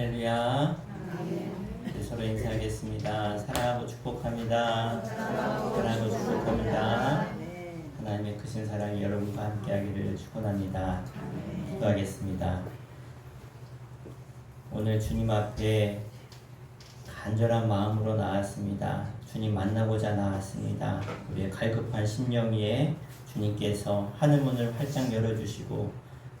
할렐루야. 네, 서로 인사하겠습니다. 사랑하고 축복합니다. 사랑하고 축복합니다. 하나님의 크신 사랑이 여러분과 함께하기를 축원합니다. 기도하겠습니다. 오늘 주님 앞에 간절한 마음으로 나왔습니다. 주님 만나고자 나왔습니다. 우리의 갈급한 심령 위에 주님께서 하늘문을 활짝 열어주시고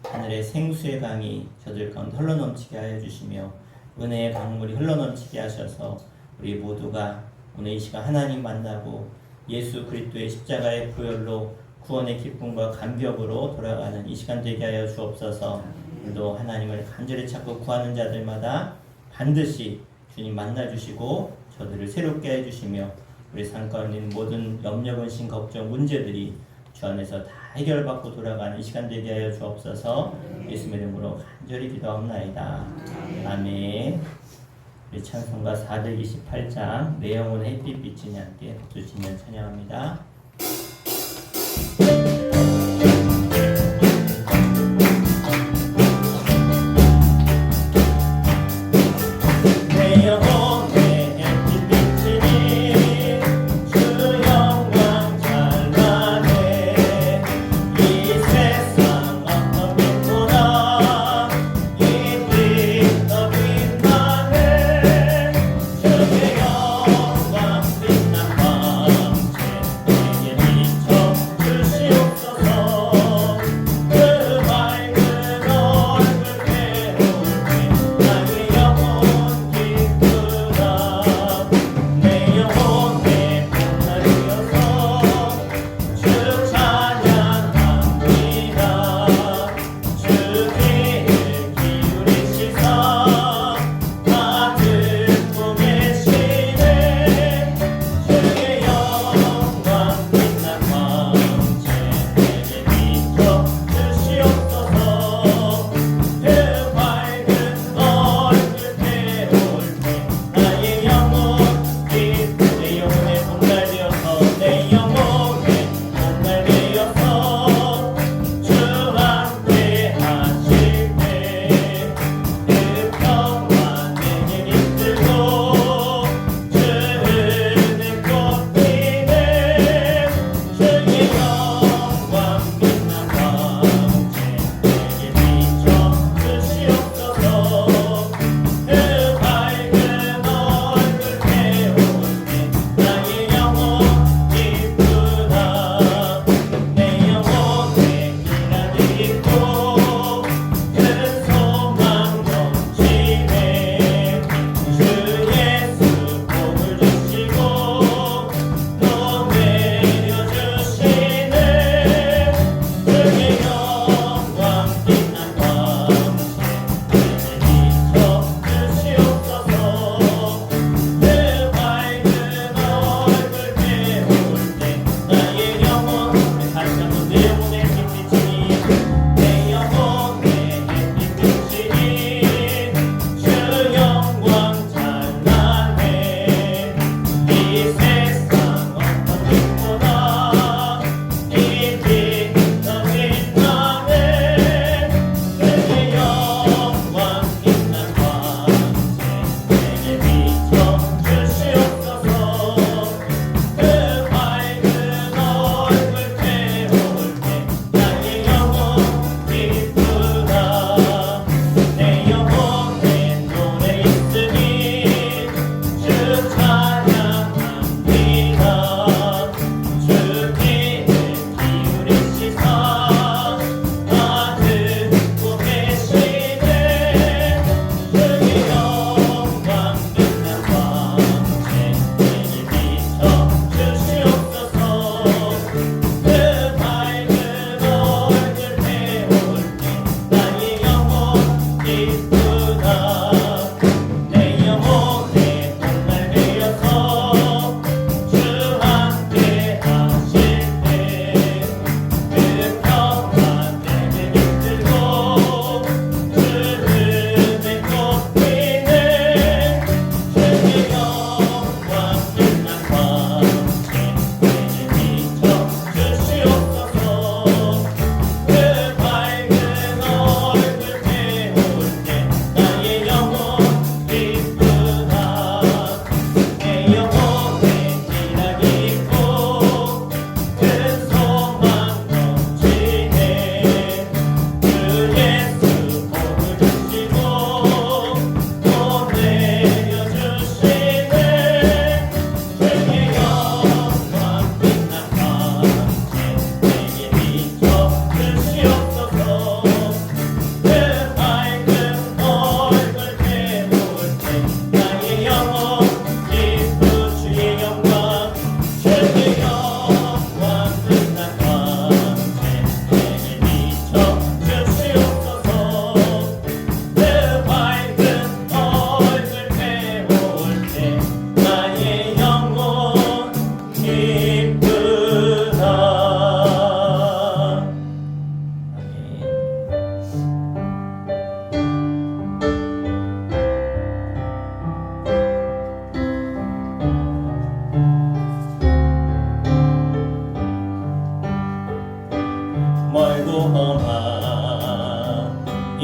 하늘의 생수의 강이 저들 가운데 흘러넘치게 하여 주시며 은혜의 강물이 흘러넘치게 하셔서 우리 모두가 오늘 이 시간 하나님 만나고 예수 그리스도의 십자가의 보혈로 구원의 기쁨과 감격으로 돌아가는 이 시간 되게 하여 주옵소서. 오늘도 하나님을 간절히 찾고 구하는 자들마다 반드시 주님 만나주시고 저들을 새롭게 해주시며 우리 삶 가운데 있는 모든 염려, 근심, 걱정, 문제들이 주 안에서 다 해결받고 돌아가는 이 시간 되게 하여 주옵소서. 예수님의 이름으로 간절히 기도합나이다. 아멘. 우리 찬송가 428장 내 영혼 햇빛 비치니 함께 박수 치며 찬양합니다. 주시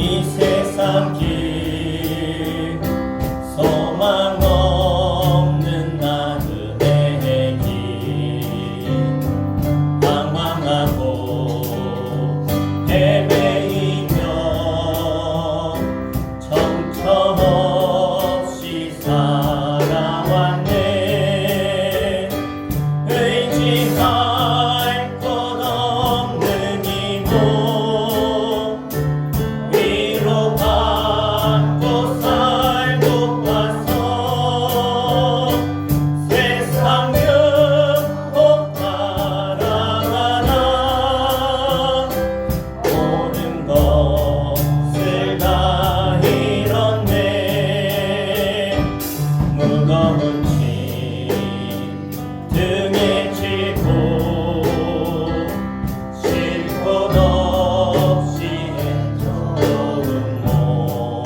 이 세상 길 소망 없는 나그네의 길 방황하고 헤매이며 정처없이 살아왔네. 의지할 것 없는 이곳 위로받고 살고 와서 세상 흠못 따라가라. 모든 것을 다 잃었네. 무거운 짐 등에 지고 쉴 곳 없이 헤쳐온 몸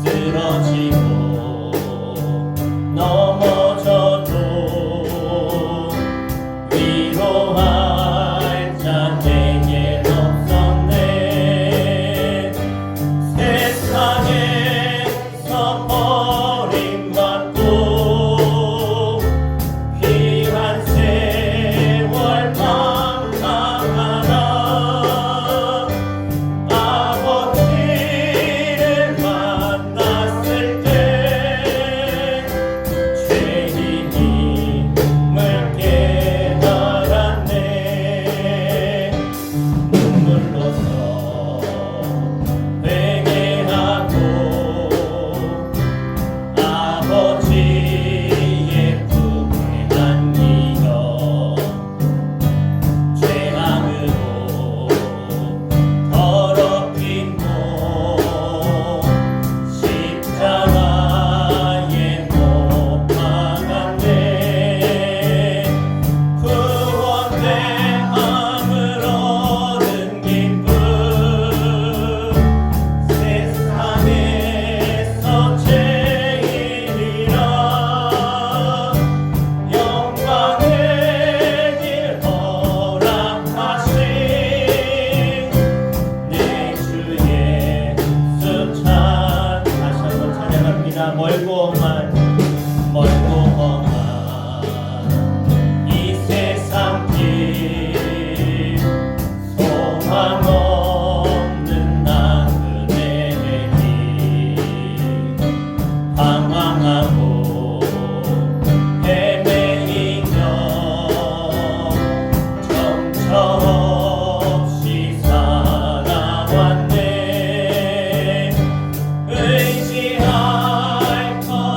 쓰러지고 넘어져도 위로할 자 내겐 없었네. 세상에서 버림받고 피한 세월 방황하다 아버지를 만났을 때 죄인 힘을 깨달았네. 눈물로서 회개하고 아버지의 품에 안기며 죄악으로 더럽힌 몸 십자가에 못 박았네. 구원됨을 얻은 기쁨 세상에서 제일이라. 영광의 길 허락하신 내 주 예수 다시 한번 찬양합니다. 멀고 험한 이 세상 길 소망 없는 나그네의 길 방황하고 헤매이며 정처없이 살아왔네. 의지할 것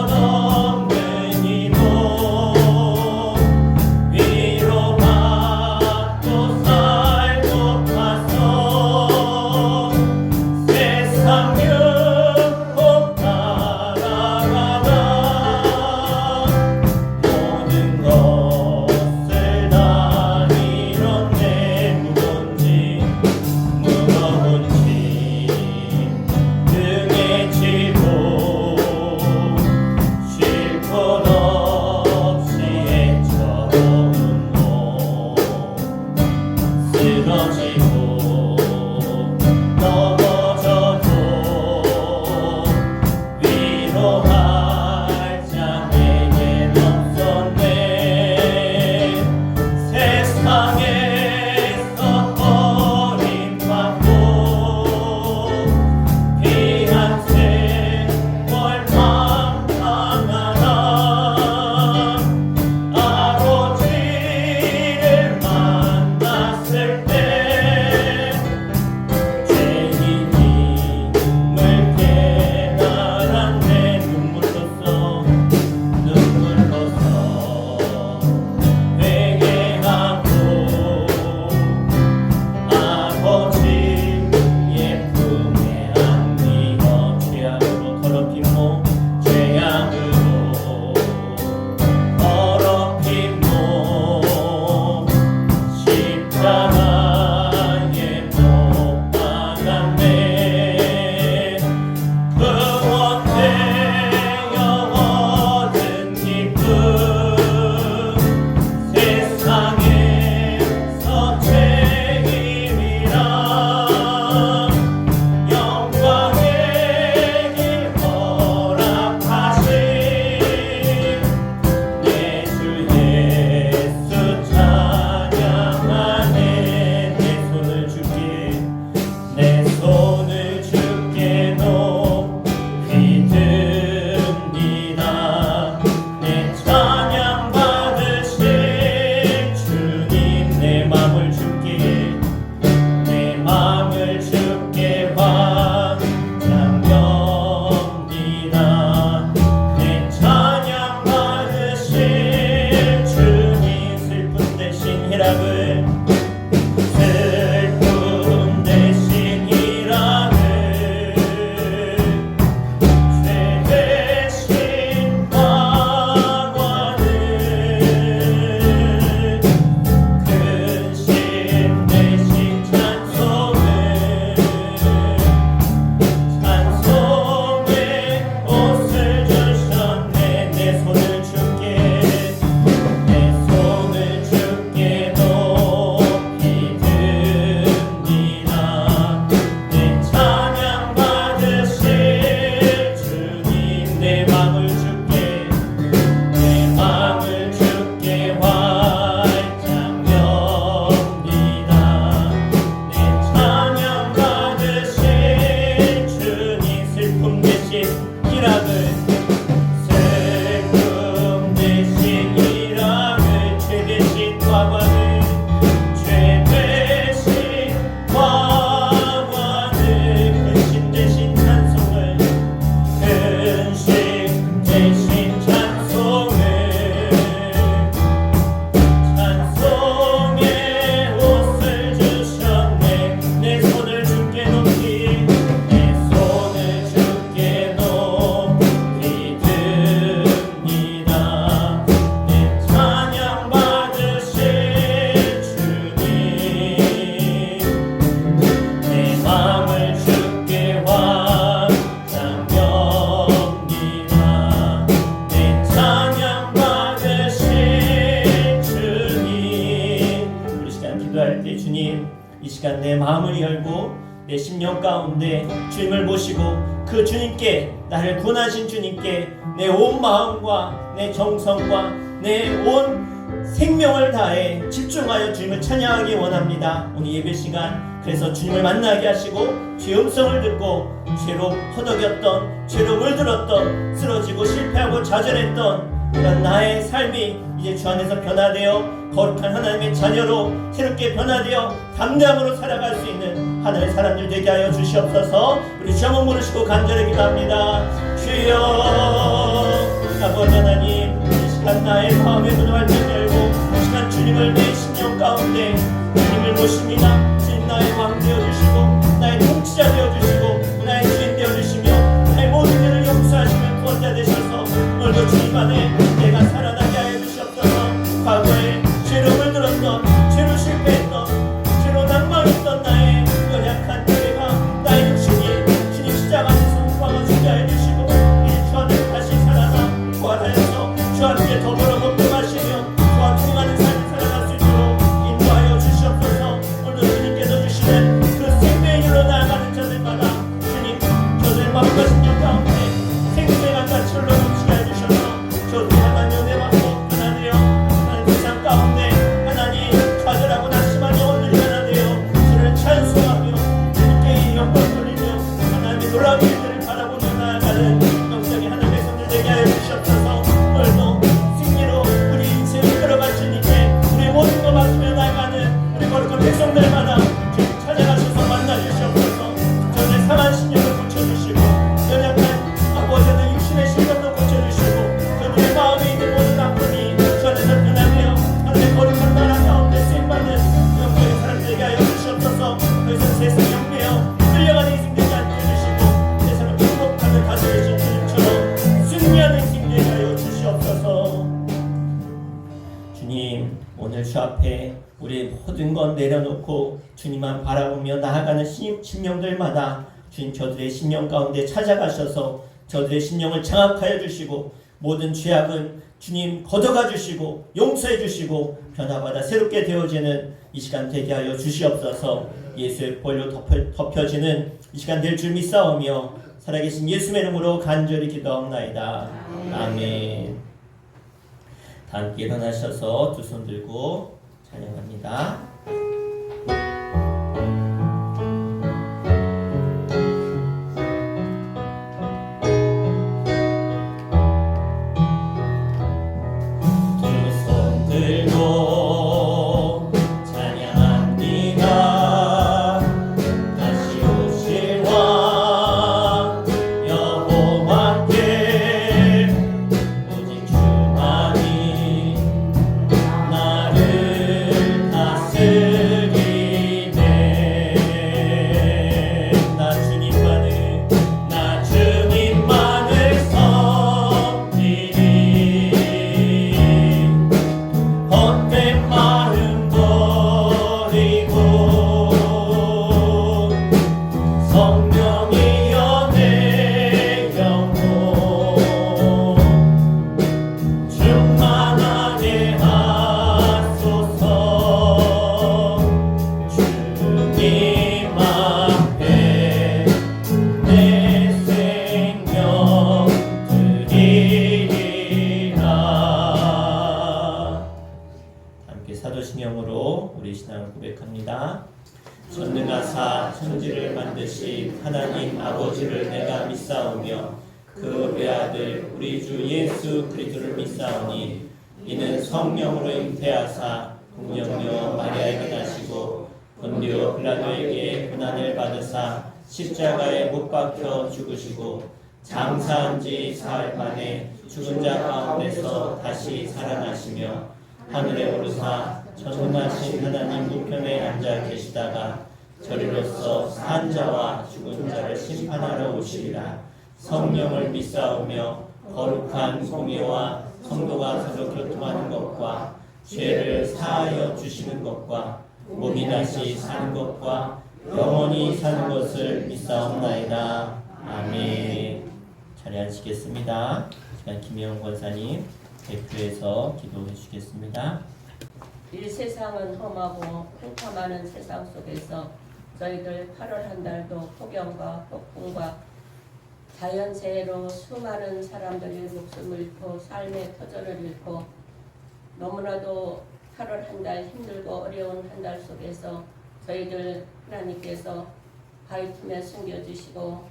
내 심령 가운데 주님을 모시고 그 주님께, 나를 구원하신 주님께 내 온 마음과 내 정성과 내 온 생명을 다해 집중하여 주님을 찬양하기 원합니다. 오늘 예배 시간 그래서 주님을 만나게 하시고 주의 음성을 듣고 죄로 허덕였던, 죄로 물들었던, 쓰러지고 실패하고 좌절했던 그런 나의 삶이 이제 주 안에서 변화되어 거룩한 하나님의 자녀로 새롭게 변화되어 담대함으로 살아갈 수 있는 하나님의 사람들 되게 하여 주시옵소서. 우리 주 한번 부르시고 간절히 기도합니다. 주여, 아버지 하나님, 이 시간 나의 마음의 문을 활짝 열고 이 시간 주님을 내 심령 가운데 주님을 모십니다. 주님 나의 왕 되어주시고 나의 통치자 되어주시고 나의 주인 되어주시며 나의 모든 죄를 용서하시는 구원자 되셔서 오늘도 주님 안에 내가 살아나게 하여 주시옵소서. 과거에 죄로 물들었던, 죄로 실패했던, 죄로 낭망했던 나의 연약한 죄가, 나의 육신이 주님 십자가 안에서 구하고 죽게 하여 주시고 이 주 안에 다시 살아나 부활하여서 주 함께 더불어 먹고 마시며 주와 통하는 삶을 살아갈 수 있도록 인도하여 주시옵소서. 오늘도 주님께서 주시는 그 생명의 길로 나아가는 자들마다 주님 저들 마음과 심령 가운데 생명의 같이 흘러 넘치게 해주셔서 저들이 하나님 은혜 받고 변화되어 하나님 세상 가운데 하나님 좌절하고 낙심한 영혼들이 변화되어 주를 찬송하며 주님께 영광 돌리며 하나님의 놀라운 일들을 바라보며 나아가는 영적인 하나님의 손들 되게 하여 주시옵소서. 오늘도 승리로 우리 인생을 이끌어갈 주님께 우리 모든 것 맡기며 나아가는 우리 거룩한 백성들마다 주님 찾아가셔서 만나주시옵소서. 저들의 상한 신령을 고쳐주시고 연약한 아버지는 육신의 신령도 고쳐주시고 저들의 마음에 있는 모든 아픔이 주 안에서 변화되어 하나님의 거룩한 나라 가운데 쓰임받는 영적인 사람들에게 하여 주시옵소서. 더 이상 세상에 얽매여 끌려가는 인생 되지 않게 해주시고 세상을 축복하며 다스리신 주님처럼 승리하는 인생 되게 하여 주시옵소서. 주님, 오늘 주 앞에 우리 모든 것 내려놓고 주님만 바라보며 나아가는 심령들마다 주님 저들의 심령 가운데 찾아가셔서 저들의 심령을 장악하여 주시고 모든 죄악은 주님 걷어가 주시고 용서해 주시고 변화받아 새롭게 되어지는 이 시간 되게 하여 주시옵소서. 예수의 보혈로 덮여지는 이 시간 될 줄 믿사오며 살아계신 예수의 이름으로 간절히 기도하옵나이다. 아멘. 다 함께 일어나셔서 두 손 들고 찬양합니다. 사도신경으로 우리 신앙을 고백합니다. 전능하사 천지를 만드신 하나님 아버지를 내가 믿사오며 그 외아들 우리 주 예수 그리스도를 믿사오니 이는 성령으로 잉태하사 동정녀 마리아에게 나시고 본디오 빌라도에게 고난을 받으사 십자가에 못 박혀 죽으시고 장사한 지 사흘 만에 죽은 자 가운데서 다시 살아나시며 하늘에 오르사 전능하신 하나님 우편에 앉아 계시다가 저리로서 산 자와 죽은 자를 심판하러 오시리라. 성령을 믿사오며 거룩한 공예와 성도가 서로 교통하는 것과 죄를 사하여 주시는 것과 몸이 다시 사는 것과 영원히 사는 것을 믿사옵나이다. 아멘. 자리 앉으시겠습니다. 시간 김혜영 권사님 대표해서 기도해 주시겠습니다. 이 세상은 험하고 팽탐하는 세상 속에서 저희들 8월 한 달도 폭염과 폭풍과 자연재해로 수많은 사람들이 목숨을 잃고 삶의 터전을 잃고 너무나도 8월 한 달 힘들고 어려운 한 달 속에서 저희들 하나님께서 바위 틈에 숨겨주시고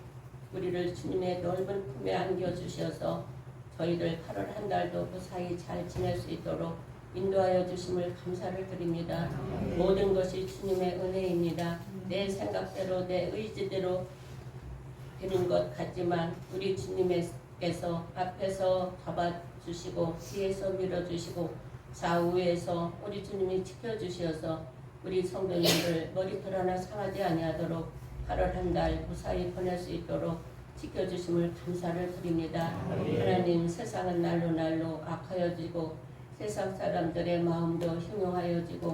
우리를 주님의 넓은 품에 안겨주셔서 저희들 8월 한 달도 무사히 잘 지낼 수 있도록 인도하여 주심을 감사를 드립니다. 모든 것이 주님의 은혜입니다. 내 생각대로 내 의지대로 되는 것 같지만 우리 주님께서 앞에서 잡아주시고 뒤에서 밀어주시고 좌우에서 우리 주님이 지켜주셔서 우리 성도님들 머리털 하나 상하지 아니하도록 8월 한 달 무사히 보낼 수 있도록 지켜주심을 감사를 드립니다. 하나님, 세상은 날로 날로 악하여지고 세상 사람들의 마음도 흉흉하여지고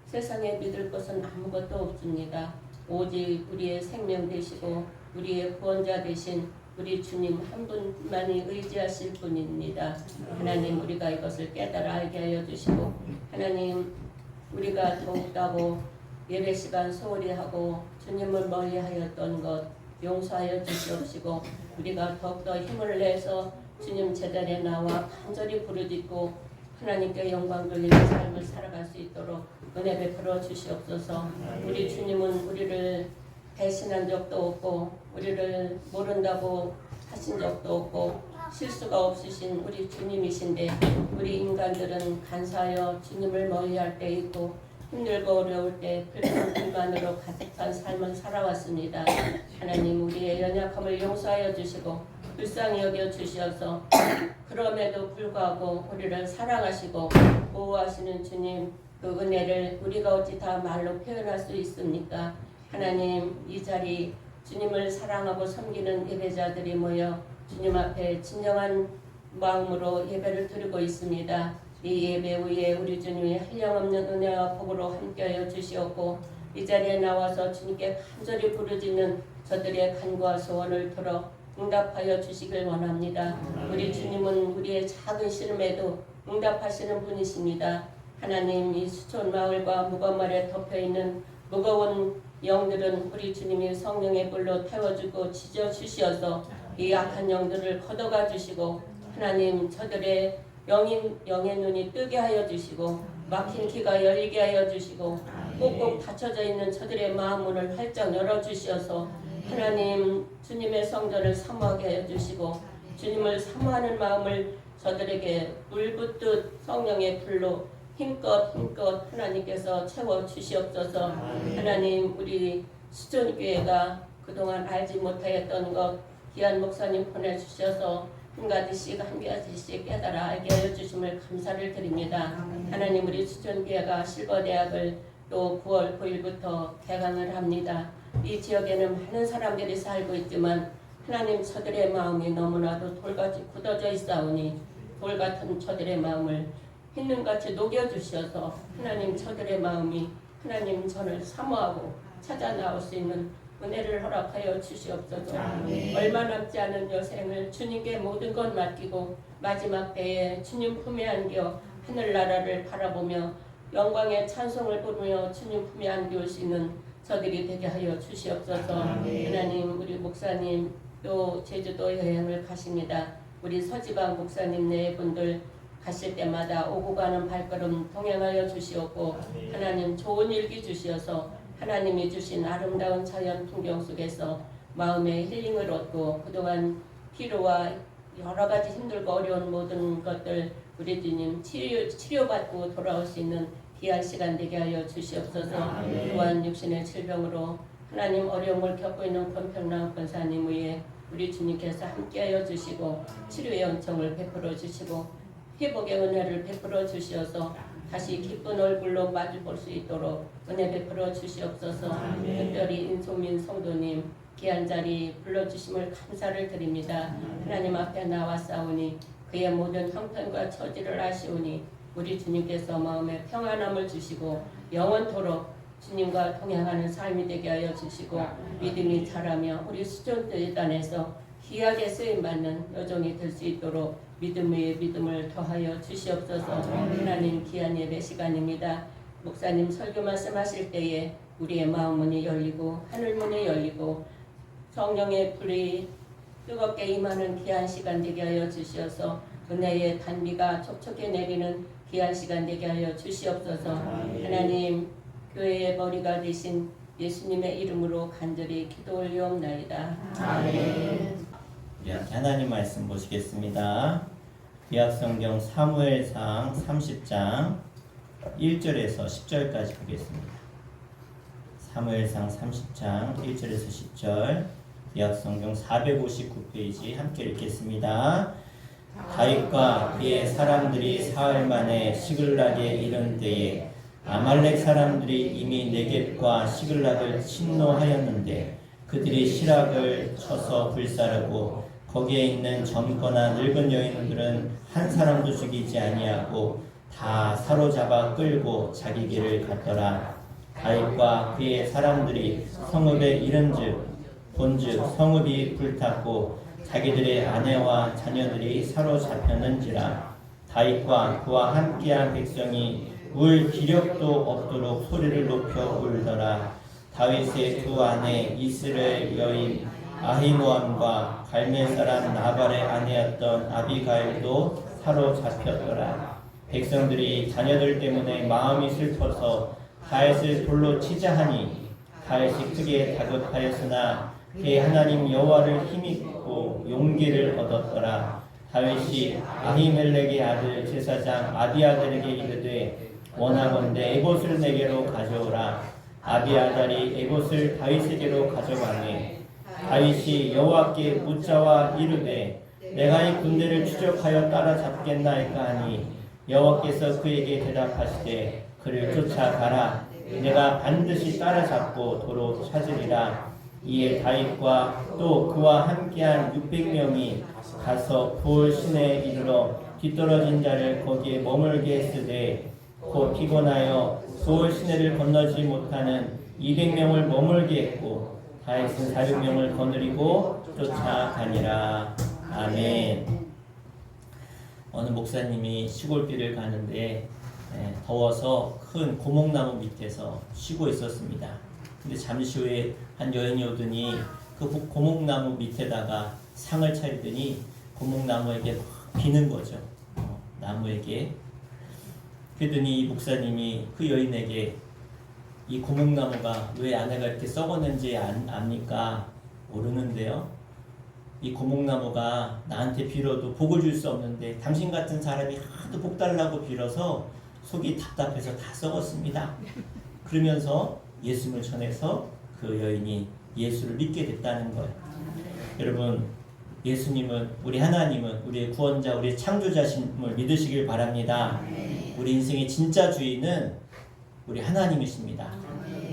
세상에 믿을 것은 아무것도 없습니다. 오직 우리의 생명 되시고 우리의 구원자 되신 우리 주님 한 분만이 의지하실 뿐입니다. 하나님, 우리가 이것을 깨달아 알게 하여 주시고 하나님, 우리가 더욱더 예배 시간 소홀히 하고 주님을 멀리하였던 것 용서하여 주시옵시고 우리가 더욱더 힘을 내서 주님 제자리에 나와 간절히 부르짖고 하나님께 영광 돌리는 삶을 살아갈 수 있도록 은혜 베풀어 주시옵소서. 우리 주님은 우리를 배신한 적도 없고 우리를 모른다고 하신 적도 없고 실수가 없으신 우리 주님이신데 우리 인간들은 간사하여 주님을 멀리할 때 있고 힘들고 어려울 때 불평불만으로 가득한 삶을 살아왔습니다. 하나님, 우리의 연약함을 용서하여 주시고 불쌍히 여겨 주셔서 그럼에도 불구하고 우리를 사랑하시고 보호하시는 주님, 그 은혜를 우리가 어찌 다 말로 표현할 수 있습니까? 하나님, 이 자리 주님을 사랑하고 섬기는 예배자들이 모여 주님 앞에 진정한 마음으로 예배를 드리고 있습니다. 이 예배 후에 우리 주님이 한량없는 은혜와 복으로 함께하여 주시옵고 이 자리에 나와서 주님께 간절히 부르짖는 저들의 간구와 소원을 들어 응답하여 주시길 원합니다. 우리 주님은 우리의 작은 시름에도 응답하시는 분이십니다. 하나님, 이 수촌 마을과 무건마을에 덮여있는 무거운 영들은 우리 주님이 성령의 불로 태워주고 지져주시어서 이 악한 영들을 걷어가 주시고 하나님, 저들의 영의 눈이 뜨게 하여 주시고 막힌 귀가 열리게 하여 주시고 꼭꼭 닫혀져 있는 저들의 마음문을 활짝 열어주시어서 하나님, 주님의 성전을 사모하게 하여 주시고 주님을 사모하는 마음을 저들에게 물붓듯 성령의 불로 힘껏 하나님께서 채워주시옵소서. 하나님, 우리 수전교회가 그동안 알지 못하였던 것 귀한 목사님 보내주셔서 한 가지씩 깨달아 알게 하여 주심을 감사를 드립니다. 하나님, 우리 수전교회가 실버대학을 또 9월 9일부터 개강을 합니다. 이 지역에는 많은 사람들이 살고 있지만 하나님, 저들의 마음이 너무나도 돌같이 굳어져 있사오니 돌같은 저들의 마음을 흰눈같이 녹여주셔서 하나님, 저들의 마음이 하나님 저를 사모하고 찾아 나올 수 있는 은혜를 허락하여 주시옵소서. 얼마 남지 않은 여생을 주님께 모든 것 맡기고 마지막 때에 주님 품에 안겨 하늘나라를 바라보며 영광의 찬송을 부르며 주님 품에 안겨올 수 있는 저들이 되게 하여 주시옵소서. 하나님, 우리 목사님 또 제주도 여행을 가십니다. 우리 서지방 목사님 네 분들 가실 때마다 오고 가는 발걸음 동행하여 주시옵고 하나님, 좋은 일기 주시어서 하나님이 주신 아름다운 자연 풍경 속에서 마음의 힐링을 얻고 그동안 피로와 여러 가지 힘들고 어려운 모든 것들 우리 주님 치료받고 돌아올 수 있는 귀한 시간 되게 하여 주시옵소서. 또한 육신의 질병으로 하나님 어려움을 겪고 있는 권평남 권사님 위에 우리 주님께서 함께하여 주시고 치료의 은총을 베풀어 주시고 회복의 은혜를 베풀어 주시어서 다시 기쁜 얼굴로 마주볼 수 있도록 은혜 베풀어 주시옵소서. 특별히 인소민 성도님 귀한 자리 불러주심을 감사를 드립니다. 하나님 앞에 나와싸우니 그의 모든 형편과 처지를 아시오니 우리 주님께서 마음에 평안함을 주시고 영원토록 주님과 동행하는 삶이 되게 하여 주시고 믿음이 자라며 우리 수전대단에서 귀하게 쓰임받는 여종이 될 수 있도록 믿음 위에 믿음을 더하여 주시옵소서. 하나님, 귀한 예배 시간입니다. 목사님 설교 말씀하실 때에 우리의 마음 문이 열리고 하늘 문이 열리고 성령의 불이 뜨겁게 임하는 귀한 시간 되게 하여 주시어서 은혜의 단비가 촉촉히 내리는 귀한 시간 되게 하여 주시옵소서. 하나님, 교회의 머리가 되신 예수님의 이름으로 간절히 기도 올리옵나이다. 아멘. 이렇게 하나님 말씀 보시겠습니다. 구약성경 사무엘상 30장 1절에서 10절까지 보겠습니다. 사무엘상 30장 1절에서 10절, 구약성경 459페이지 함께 읽겠습니다. 다윗과 그의 사람들이 사흘 만에 시글락에 이른 때에 아말렉 사람들이 이미 네겝과 시글락을 침노하였는데 그들이 시락을 쳐서 불사르고 거기에 있는 젊거나 늙은 여인들은 한 사람도 죽이지 아니하고 다 사로잡아 끌고 자기 길을 갔더라. 다윗과 그의 사람들이 성읍에 이른즉 본즉 성읍이 불탔고 자기들의 아내와 자녀들이 사로잡혔는지라. 다윗과 그와 함께한 백성이 울 기력도 없도록 소리를 높여 울더라. 다윗의 두 아내 이스라엘 여인 아히노암과 갈멜 사람 나발의 아내였던 아비가일도 사로잡혔더라. 백성들이 자녀들 때문에 마음이 슬퍼서 다윗을 돌로 치자 하니 다윗이 크게 다급하였으나 그의 하나님 여호와를 힘입고 용기를 얻었더라. 다윗이 아히멜렉의 아들 제사장 아비아달에게 이르되 원하건대 에봇을 내게로 가져오라. 아비아달이 에봇을 다윗에게로 가져가매 다윗이 여호와께 묻자와 이르되 내가 이 군대를 추적하여 따라잡겠나이까 하니 여호와께서 그에게 대답하시되 그를 쫓아가라. 내가 반드시 따라잡고 도로 찾으리라. 이에 다윗과 또 그와 함께한 600명이 가서 부올 시내에 이르러 뒤떨어진 자를 거기에 머물게 했으되 곧 피곤하여 부올 시내를 건너지 못하는 200명을 머물게 했고 다윗은 400명을 거느리고 쫓아가니라. 아멘. 어느 목사님이 시골길을 가는데 더워서 큰 고목나무 밑에서 쉬고 있었습니다. 근데 잠시 후에 한 여인이 오더니 그 고목나무 밑에다가 상을 차리더니 고목나무에게 비는 거죠. 나무에게. 그러더니 이 목사님이 그 여인에게 이 고목나무가 왜 안에가 이렇게 썩었는지 압니까? 모르는데요. 이 고목나무가 나한테 빌어도 복을 줄 수 없는데 당신 같은 사람이 하도 복 달라고 빌어서 속이 답답해서 다 썩었습니다. 그러면서 예수님을 전해서 그 여인이 예수를 믿게 됐다는 거예요. 여러분, 예수님은, 우리 하나님은 우리의 구원자, 우리의 창조자심을 믿으시길 바랍니다. 우리 인생의 진짜 주인은 우리 하나님이십니다.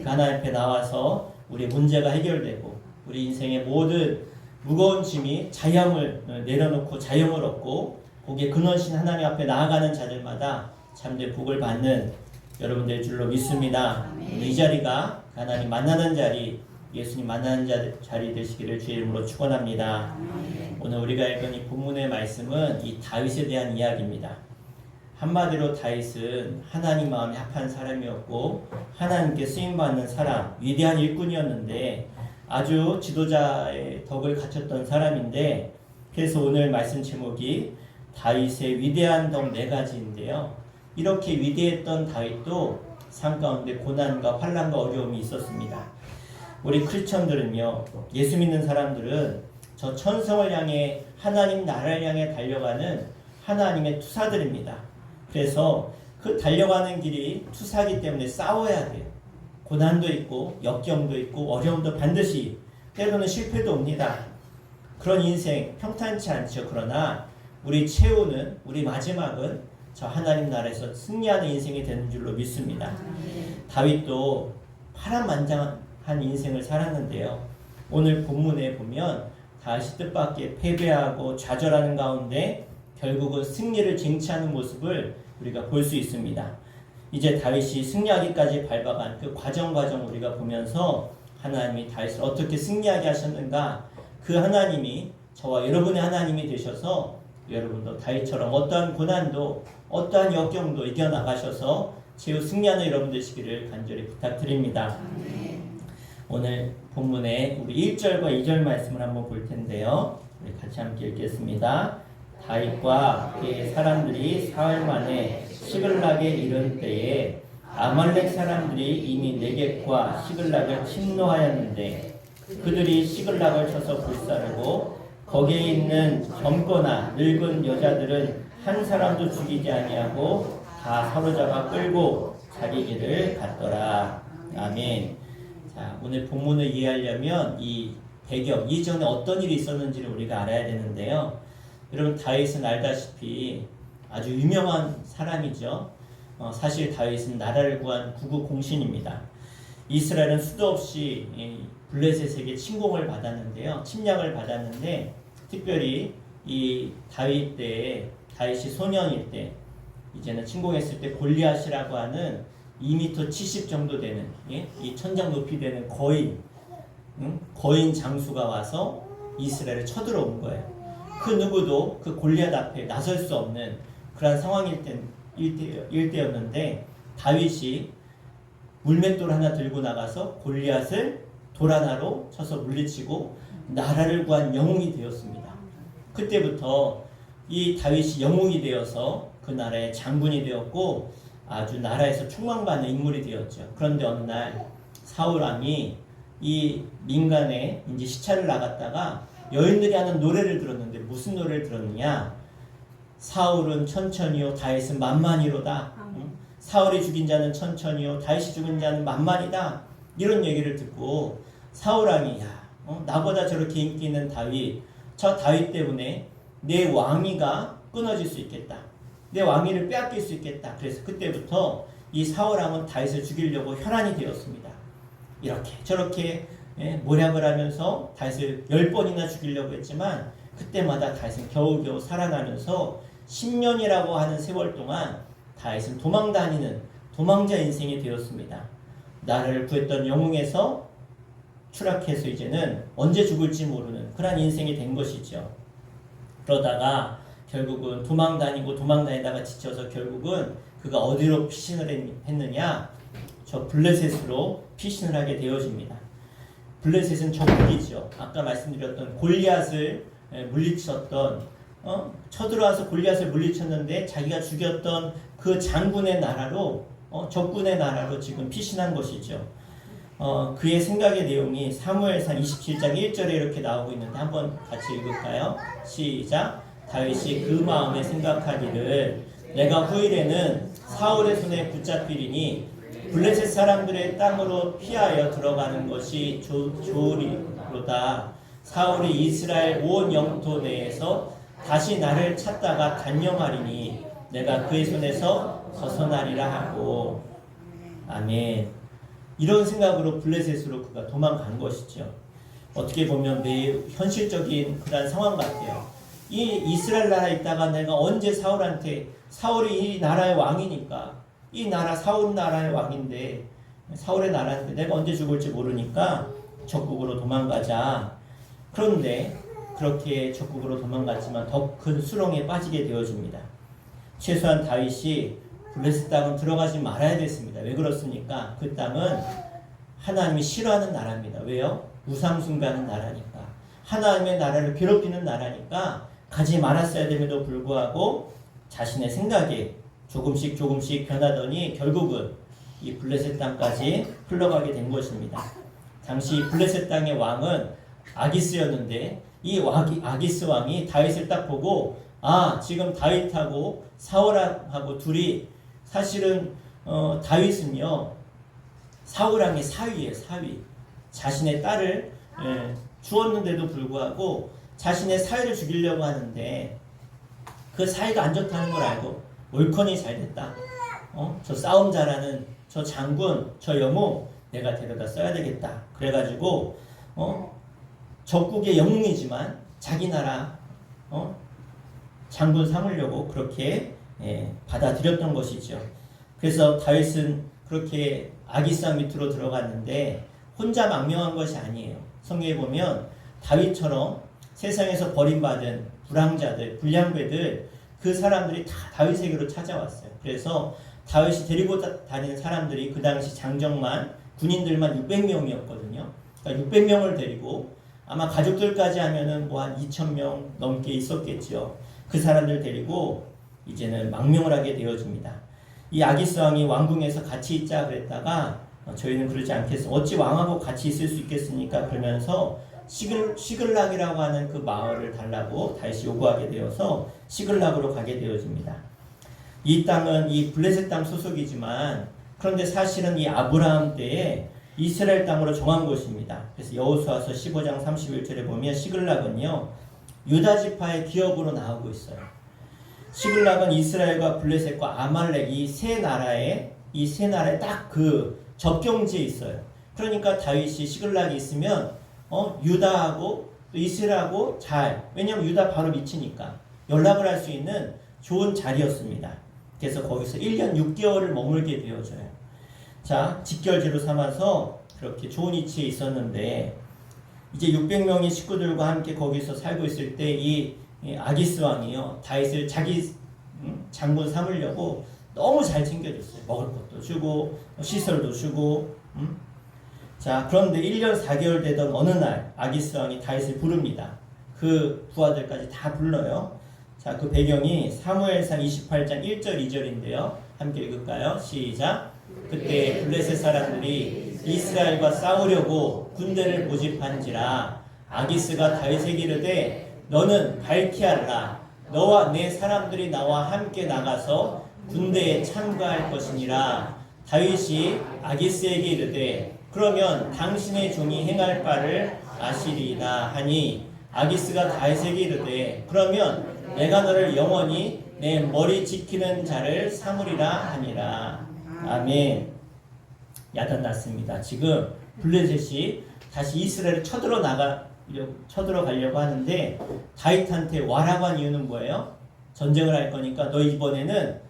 그 하나님 앞에 나와서 우리의 문제가 해결되고 우리 인생의 모든 무거운 짐이 자양을 내려놓고 자영을 얻고 거기에 근원신 하나님 앞에 나아가는 자들마다 참된 복을 받는 여러분들의 줄로 믿습니다. 이 자리가 하나님 만나는 자리, 예수님 만나는 자리 되시기를 주의 이름으로 축원합니다. 오늘 우리가 읽은 이 본문의 말씀은 이 다윗에 대한 이야기입니다. 한마디로 다윗은 하나님 마음에 합한 사람이었고 하나님께 쓰임받는 사람, 위대한 일꾼이었는데 아주 지도자의 덕을 갖췄던 사람인데, 그래서 오늘 말씀 제목이 다윗의 위대한 덕 4가지인데요. 이렇게 위대했던 다윗도 삶 가운데 고난과 환난과 어려움이 있었습니다. 우리 크리스천들은요, 예수 믿는 사람들은 저 천성을 향해 하나님 나라를 향해 달려가는 하나님의 투사들입니다. 그래서 그 달려가는 길이 투사기 때문에 싸워야 돼요. 고난도 있고 역경도 있고 어려움도 반드시, 때로는 실패도 옵니다. 그런 인생 평탄치 않죠. 그러나 우리 최후는, 우리 마지막은 저 하나님 나라에서 승리하는 인생이 되는 줄로 믿습니다. 다윗도 파란만장한 인생을 살았는데요. 오늘 본문에 보면 다윗이 뜻밖의 패배하고 좌절하는 가운데 결국은 승리를 쟁취하는 모습을 우리가 볼 수 있습니다. 이제 다윗이 승리하기까지 밟아간 그 과정 우리가 보면서 하나님이 다윗을 어떻게 승리하게 하셨는가, 그 하나님이 저와 여러분의 하나님이 되셔서 여러분도 다윗처럼 어떠한 고난도 어떠한 역경도 이겨나가셔서 최후 승리하는 여러분 되시기를 간절히 부탁드립니다. 오늘 본문에 우리 1절과 2절 말씀을 한번 볼 텐데요. 우리 같이 함께 읽겠습니다. 다윗과 그의 사람들이 사흘 만에 시글락에 이른 때에 아말렉 사람들이 이미 네겝과 시글락을 침노하였는데 그들이 시글락을 쳐서 불사르고 거기에 있는 젊거나 늙은 여자들은 한 사람도 죽이지 아니하고 다 사로잡아 끌고 자기 길을 갔더라. 아멘. 자, 오늘 본문을 이해하려면 이 배경, 이전에 어떤 일이 있었는지를 우리가 알아야 되는데요. 여러분, 다윗은 알다시피 아주 유명한 사람이죠. 사실 다윗은 나라를 구한 구국공신입니다. 이스라엘은 수도 없이 블레셋에게 침공을 받았는데요. 침략을 받았는데 특별히 이 다윗 때에 다윗이 소년일 때 이제는 침공했을 때 골리앗이라고 하는 2m 70 정도 되는 이 천장 높이 되는 거인 장수가 와서 이스라엘을 쳐들어온 거예요. 그 누구도 그 골리앗 앞에 나설 수 없는 그런 상황일 때였는데 다윗이 물맷돌 하나 들고 나가서 골리앗을 돌 하나로 쳐서 물리치고 나라를 구한 영웅이 되었습니다. 그때부터 이 다윗이 영웅이 되어서 그 나라의 장군이 되었고 아주 나라에서 총망받는 인물이 되었죠. 그런데 어느 날 사울 왕이 이 민간에 이제 시찰을 나갔다가 여인들이 하는 노래를 들었는데 무슨 노래를 들었느냐? 사울은 천천히요 다윗은 만만히로다. 사울이 죽인 자는 천천히요 다윗이 죽인 자는 만만이다. 이런 얘기를 듣고 사울 왕이 나보다 저렇게 인기 있는 다윗, 저 다윗 때문에 내 왕위가 끊어질 수 있겠다. 내 왕위를 빼앗길 수 있겠다. 그래서 그때부터 이 사울 왕은 다윗을 죽이려고 혈안이 되었습니다. 이렇게 저렇게 모략을 하면서 다윗을 10번이나 죽이려고 했지만 그때마다 다윗은 겨우겨우 살아나면서 10년이라고 하는 세월 동안 다윗은 도망다니는 도망자 인생이 되었습니다. 나라를 구했던 영웅에서 추락해서 이제는 언제 죽을지 모르는 그런 인생이 된 것이죠. 그러다가 결국은 도망다니다가 지쳐서 결국은 그가 어디로 피신을 했느냐? 저 블레셋으로 피신을 하게 되어집니다. 블레셋은 적국이죠. 아까 말씀드렸던 골리앗을 물리쳤던 쳐들어와서 골리앗을 물리쳤는데 자기가 죽였던 그 장군의 나라로 적군의 나라로 지금 피신한 것이죠. 그의 생각의 내용이 사무엘상 27장 1절에 이렇게 나오고 있는데 한번 같이 읽을까요? 시작. 다윗이 그 마음에 생각하기를 내가 후일에는 사울의 손에 붙잡히리니 블레셋 사람들의 땅으로 피하여 들어가는 것이 좋으리로다. 사울이 이스라엘 온 영토 내에서 다시 나를 찾다가 단념하리니 내가 그의 손에서 벗어나리라 하고. 아멘. 이런 생각으로 블레셋으로 그가 도망간 것이죠. 어떻게 보면 매우 현실적인 그런 상황 같아요. 이 이스라엘 나라에 있다가 내가 언제 사울이 이 나라의 왕이니까 이 나라 사울 나라의 왕인데 사울의 나라인데 내가 언제 죽을지 모르니까 적국으로 도망가자. 그런데 그렇게 적국으로 도망갔지만 더 큰 수렁에 빠지게 되어집니다. 최소한 다윗이 블레셋 땅은 들어가지 말아야 됐습니다. 왜 그렇습니까? 그 땅은 하나님이 싫어하는 나라입니다. 왜요? 우상 숭배하는 나라니까. 하나님의 나라를 괴롭히는 나라니까 가지 말았어야 됨에도 불구하고 자신의 생각에 조금씩 변하더니 결국은 이 블레셋 땅까지 흘러가게 된 것입니다. 당시 블레셋 땅의 왕은 아기스였는데 이 아기스 왕이 다윗을 딱 보고 지금 다윗하고 사울하고 둘이 사실은 다윗은요 사울 왕의 사위예요. 사위. 자신의 딸을 주었는데도 불구하고 자신의 사위를 죽이려고 하는데 그 사위가 안 좋다는 걸 알고 올컨이 잘 됐다. 저 싸움 잘하는 저 장군, 저 영웅 내가 데려다 써야 되겠다. 그래가지고 적국의 영웅이지만 자기 나라 장군 삼으려고 그렇게 받아들였던 것이죠. 그래서 다윗은 그렇게 아기스 밑으로 들어갔는데 혼자 망명한 것이 아니에요. 성경에 보면 다윗처럼 세상에서 버림받은 불황자들, 불량배들 그 사람들이 다 다윗에게로 찾아왔어요. 그래서 다윗이 데리고 다니는 사람들이 그 당시 장정만 군인들만 600명이었거든요. 그러니까 600명을 데리고 아마 가족들까지 하면은 뭐 한 2,000명 넘게 있었겠죠. 그 사람들 데리고 이제는 망명을 하게 되어집니다. 이 아기스 왕이 왕궁에서 같이 있자 그랬다가 저희는 그러지 않겠어. 어찌 왕하고 같이 있을 수 있겠습니까? 그러면서 시글락이라고 하는 그 마을을 달라고 다시 요구하게 되어서 시글락으로 가게 되어집니다. 이 땅은 이 블레셋 땅 소속이지만 그런데 사실은 이 아브라함 때에 이스라엘 땅으로 정한 곳입니다. 그래서 여호수아서 15장 31절에 보면 시글락은요 유다 지파의 기업으로 나오고 있어요. 시글락은 이스라엘과 블레셋과 아말렉 이 세 나라에 딱 그 접경지에 있어요. 그러니까 다윗이 시글락이 있으면 유다하고 또 이스라엘하고 왜냐하면 유다 바로 밑이니까 연락을 할 수 있는 좋은 자리였습니다. 그래서 거기서 1년 6개월을 머물게 되어져요. 자, 직결지로 삼아서 그렇게 좋은 위치에 있었는데 이제 600명의 식구들과 함께 거기서 살고 있을 때 이 아기스 왕이요 다윗을 자기 장군 삼으려고 너무 잘 챙겨줬어요. 먹을 것도 주고 시설도 주고. 자, 그런데 1년 4개월 되던 어느 날 아기스 왕이 다윗을 부릅니다. 그 부하들까지 다 불러요. 자, 그 배경이 사무엘상 28장 1절 2절인데요. 함께 읽을까요? 시작. 그때 블레셋 사람들이 이스라엘과 싸우려고 군대를 모집한지라 아기스가 다윗에게 이르되 너는 발키할라 너와 내 사람들이 나와 함께 나가서 군대에 참가할 것이니라. 다윗이 아기스에게 이르되 그러면 당신의 종이 행할 바를 아시리이다 하니 아기스가 다윗에게 이르되 그러면 내가 너를 영원히 내 머리 지키는 자를 삼으리라 하니라. 아멘. 야단났습니다. 지금 블레셋이 다시 이스라엘을 쳐들어가려고 하는데 다윗한테 와라고 한 이유는 뭐예요? 전쟁을 할 거니까 너 이번에는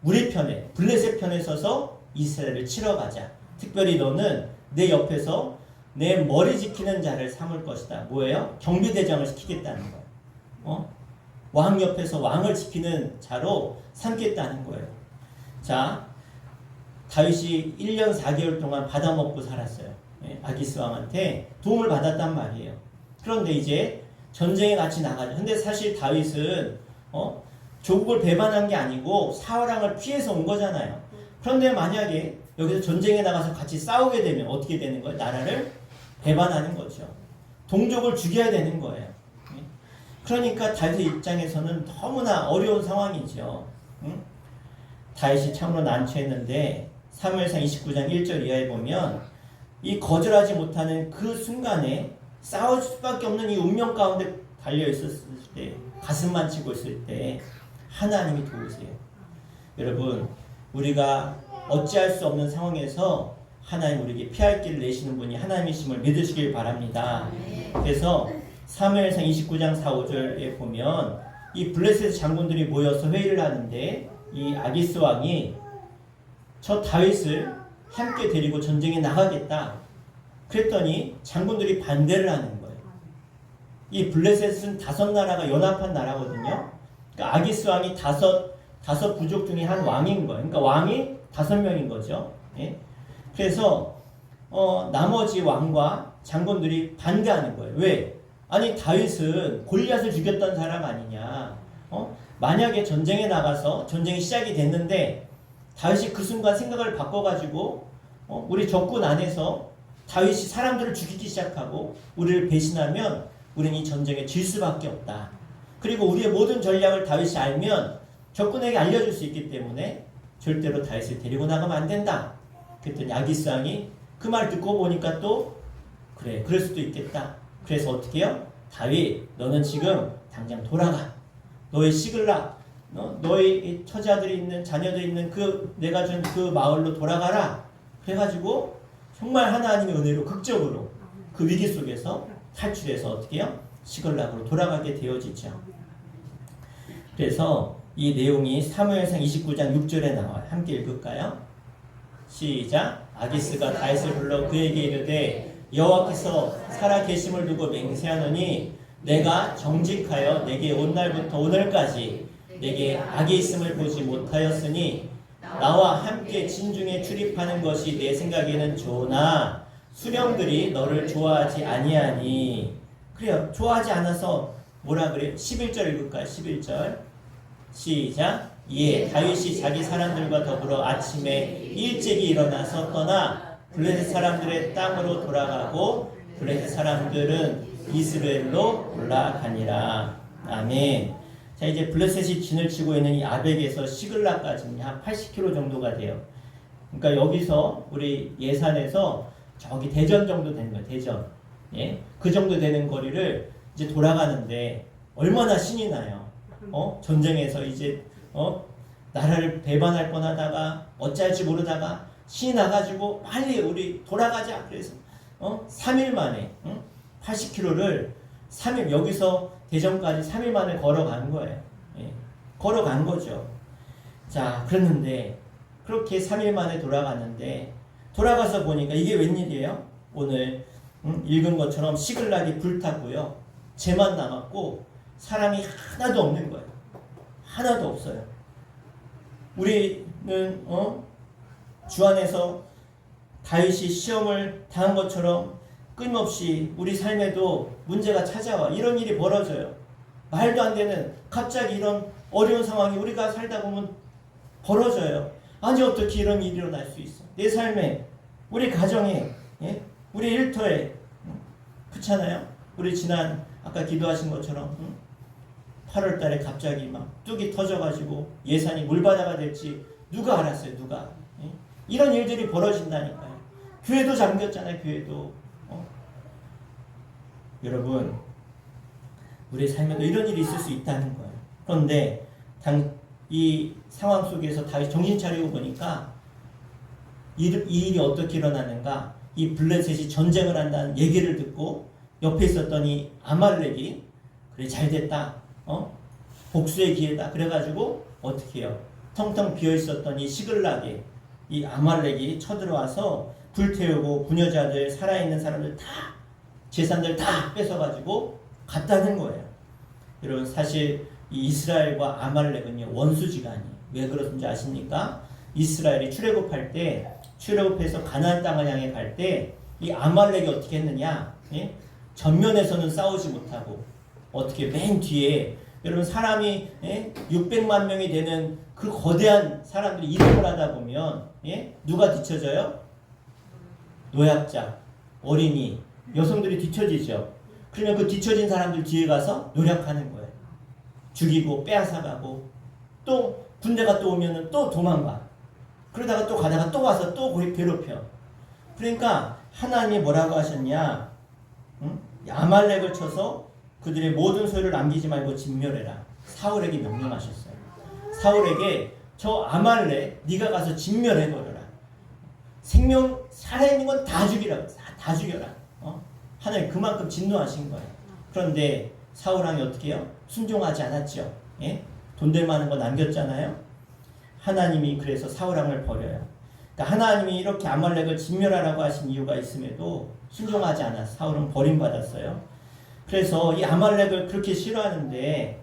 우리 편에 블레셋 편에 서서 이스라엘을 치러 가자. 특별히 너는 내 옆에서 내 머리 지키는 자를 삼을 것이다. 뭐예요? 경비대장을 시키겠다는 거예요. 왕 옆에서 왕을 지키는 자로 삼겠다는 거예요. 자, 다윗이 1년 4개월 동안 받아먹고 살았어요. 아기스 왕한테 도움을 받았단 말이에요. 그런데 이제 전쟁에 같이 나가죠. 근데 사실 다윗은 조국을 배반한 게 아니고 사울왕을 피해서 온 거잖아요. 그런데 만약에 여기서 전쟁에 나가서 같이 싸우게 되면 어떻게 되는 거예요? 나라를 배반하는 거죠. 동족을 죽여야 되는 거예요. 그러니까 다윗의 입장에서는 너무나 어려운 상황이죠. 다윗이 참으로 난처했는데 사무엘상 29장 1절 이하에 보면 이 거절하지 못하는 그 순간에 싸울 수밖에 없는 이 운명 가운데 달려 있었을 때 가슴만 치고 있을 때 하나님이 도우세요. 여러분 우리가 어찌할 수 없는 상황에서 하나님 우리에게 피할 길을 내시는 분이 하나님이심을 믿으시길 바랍니다. 그래서 사무엘상 29장 4, 5절에 보면 이 블레셋 장군들이 모여서 회의를 하는데 이 아기스 왕이 저 다윗을 함께 데리고 전쟁에 나가겠다. 그랬더니 장군들이 반대를 하는 거예요. 이 블레셋은 5나라가 연합한 나라거든요. 그러니까 아기스 왕이 다섯 부족 중에 한 왕인 거예요. 그러니까 왕이 5명인 거죠. 예? 그래서 나머지 왕과 장군들이 반대하는 거예요. 왜? 아니 다윗은 골리앗을 죽였던 사람 아니냐. 만약에 전쟁에 나가서 전쟁이 시작이 됐는데 다윗이 그 순간 생각을 바꿔가지고 우리 적군 안에서 다윗이 사람들을 죽이기 시작하고 우리를 배신하면 우리는 이 전쟁에 질 수밖에 없다. 그리고 우리의 모든 전략을 다윗이 알면 적군에게 알려줄 수 있기 때문에 절대로 다윗을 데리고 나가면 안 된다. 그랬더니 아기스 왕이 그 말 듣고 보니까 또 그래 그럴 수도 있겠다. 그래서 어떻게 해요? 다윗 너는 지금 당장 돌아가. 너의 시글락 너의 처자들이 있는 자녀들이 있는 그 내가 준 그 마을로 돌아가라. 그래가지고 정말 하나님의 은혜로 극적으로 그 위기 속에서 탈출해서 어떻게 해요? 시글락으로 돌아가게 되어지죠. 그래서 이 내용이 사무엘상 29장 6절에 나와요. 함께 읽을까요? 시작. 아기스가 다윗을 불러 그에게 이르되 여호와께서 살아 계심을 두고 맹세하노니 내가 정직하여 내게 온 날부터 오늘까지 내게 악이 있음을 보지 못하였으니 나와 함께 진중에 출입하는 것이 내 생각에는 좋으나 수령들이 너를 좋아하지 아니하니. 그래요. 좋아하지 않아서 뭐라 그래요? 11절 읽을까요? 11절 시작. 예, 다윗이 자기 사람들과 더불어 아침에 일찍이 일어나서 떠나 블레셋 사람들의 땅으로 돌아가고 블레셋 사람들은 이스라엘로 올라가니라. 아멘. 자, 이제 블레셋이 진을 치고 있는 이 아벡에서 시글락까지 한 80km 정도가 돼요. 그러니까 여기서 우리 예산에서 저기 대전 정도 되는 거예요. 대전. 예? 그 정도 되는 거리를 이제 돌아가는데 얼마나 신이 나요. 전쟁에서 이제 나라를 배반할 뻔하다가 어찌할지 모르다가 신이 나가지고 빨리 우리 돌아가자. 그래서 3일 만에 80km를 3일 여기서 대전까지 3일 만에 걸어간 거예요. 예, 걸어간 거죠. 자, 그랬는데 그렇게 3일 만에 돌아갔는데 돌아가서 보니까 이게 웬일이에요? 오늘 읽은 것처럼 시글락이 불탔고요. 재만 남았고 사람이 하나도 없는 거예요. 하나도 없어요. 우리는 주 안에서 다윗이 시험을 당한 것처럼 끊임없이 우리 삶에도 문제가 찾아와. 이런 일이 벌어져요. 말도 안 되는 갑자기 이런 어려운 상황이 우리가 살다 보면 벌어져요. 아니 어떻게 이런 일이 일어날 수 있어. 내 삶에, 우리 가정에, 예? 우리 일터에. 그렇잖아요. 우리 지난 아까 기도하신 것처럼 8월 달에 갑자기 막 뚝이 터져가지고 예산이 물바다가 될지 누가 알았어요. 누가. 예? 이런 일들이 벌어진다니까요. 교회도 잠겼잖아요. 교회도. 여러분, 우리 삶에도 이런 일이 있을 수 있다는 거예요. 그런데 이 상황 속에서 다시 정신 차리고 보니까 이 일이 어떻게 일어나는가. 이 블레셋이 전쟁을 한다는 얘기를 듣고 옆에 있었던 이 아말렉이 그래 잘됐다. 복수의 기회다. 그래가지고 어떻게 해요? 텅텅 비어있었던 이 시글락에 이 아말렉이 쳐들어와서 불태우고 부녀자들 살아있는 사람들 다 재산들 다 뺏어가지고 갔다는 거예요. 여러분 사실 이 이스라엘과 아말렉은요 원수지간이. 왜 그렇은지 아십니까? 이스라엘이 출애굽해서 가나안 땅을 향해 갈 때 이 아말렉이 어떻게 했느냐? 예? 전면에서는 싸우지 못하고 어떻게 맨 뒤에 여러분 사람이 600만 명이 되는 그 거대한 사람들이 이동을 하다 보면 누가 뒤쳐져요? 노약자, 어린이, 여성들이 뒤처지죠. 그러면 그 뒤처진 사람들 뒤에 가서 노력하는 거예요. 죽이고 빼앗아가고 또 군대가 또 오면은 또 도망가. 그러다가 또 가다가 또 와서 또 괴롭혀. 그러니까 하나님이 뭐라고 하셨냐? 아말렉을 쳐서 그들의 모든 소유를 남기지 말고 진멸해라. 사울에게 명령하셨어요. 사울에게 저 아말렉 네가 가서 진멸해버려라. 생명 살아있는 건 다 죽이라. 다 죽여라. 하나님 그만큼 진노하신 거예요. 그런데 사울왕이 어떻게 해요? 순종하지 않았죠. 예? 돈 될 만한 거 남겼잖아요. 하나님이 그래서 사울왕을 버려요. 그러니까 하나님이 이렇게 아말렉을 진멸하라고 하신 이유가 있음에도 순종하지 않았어요. 사울은 버림받았어요. 그래서 이 아말렉을 그렇게 싫어하는데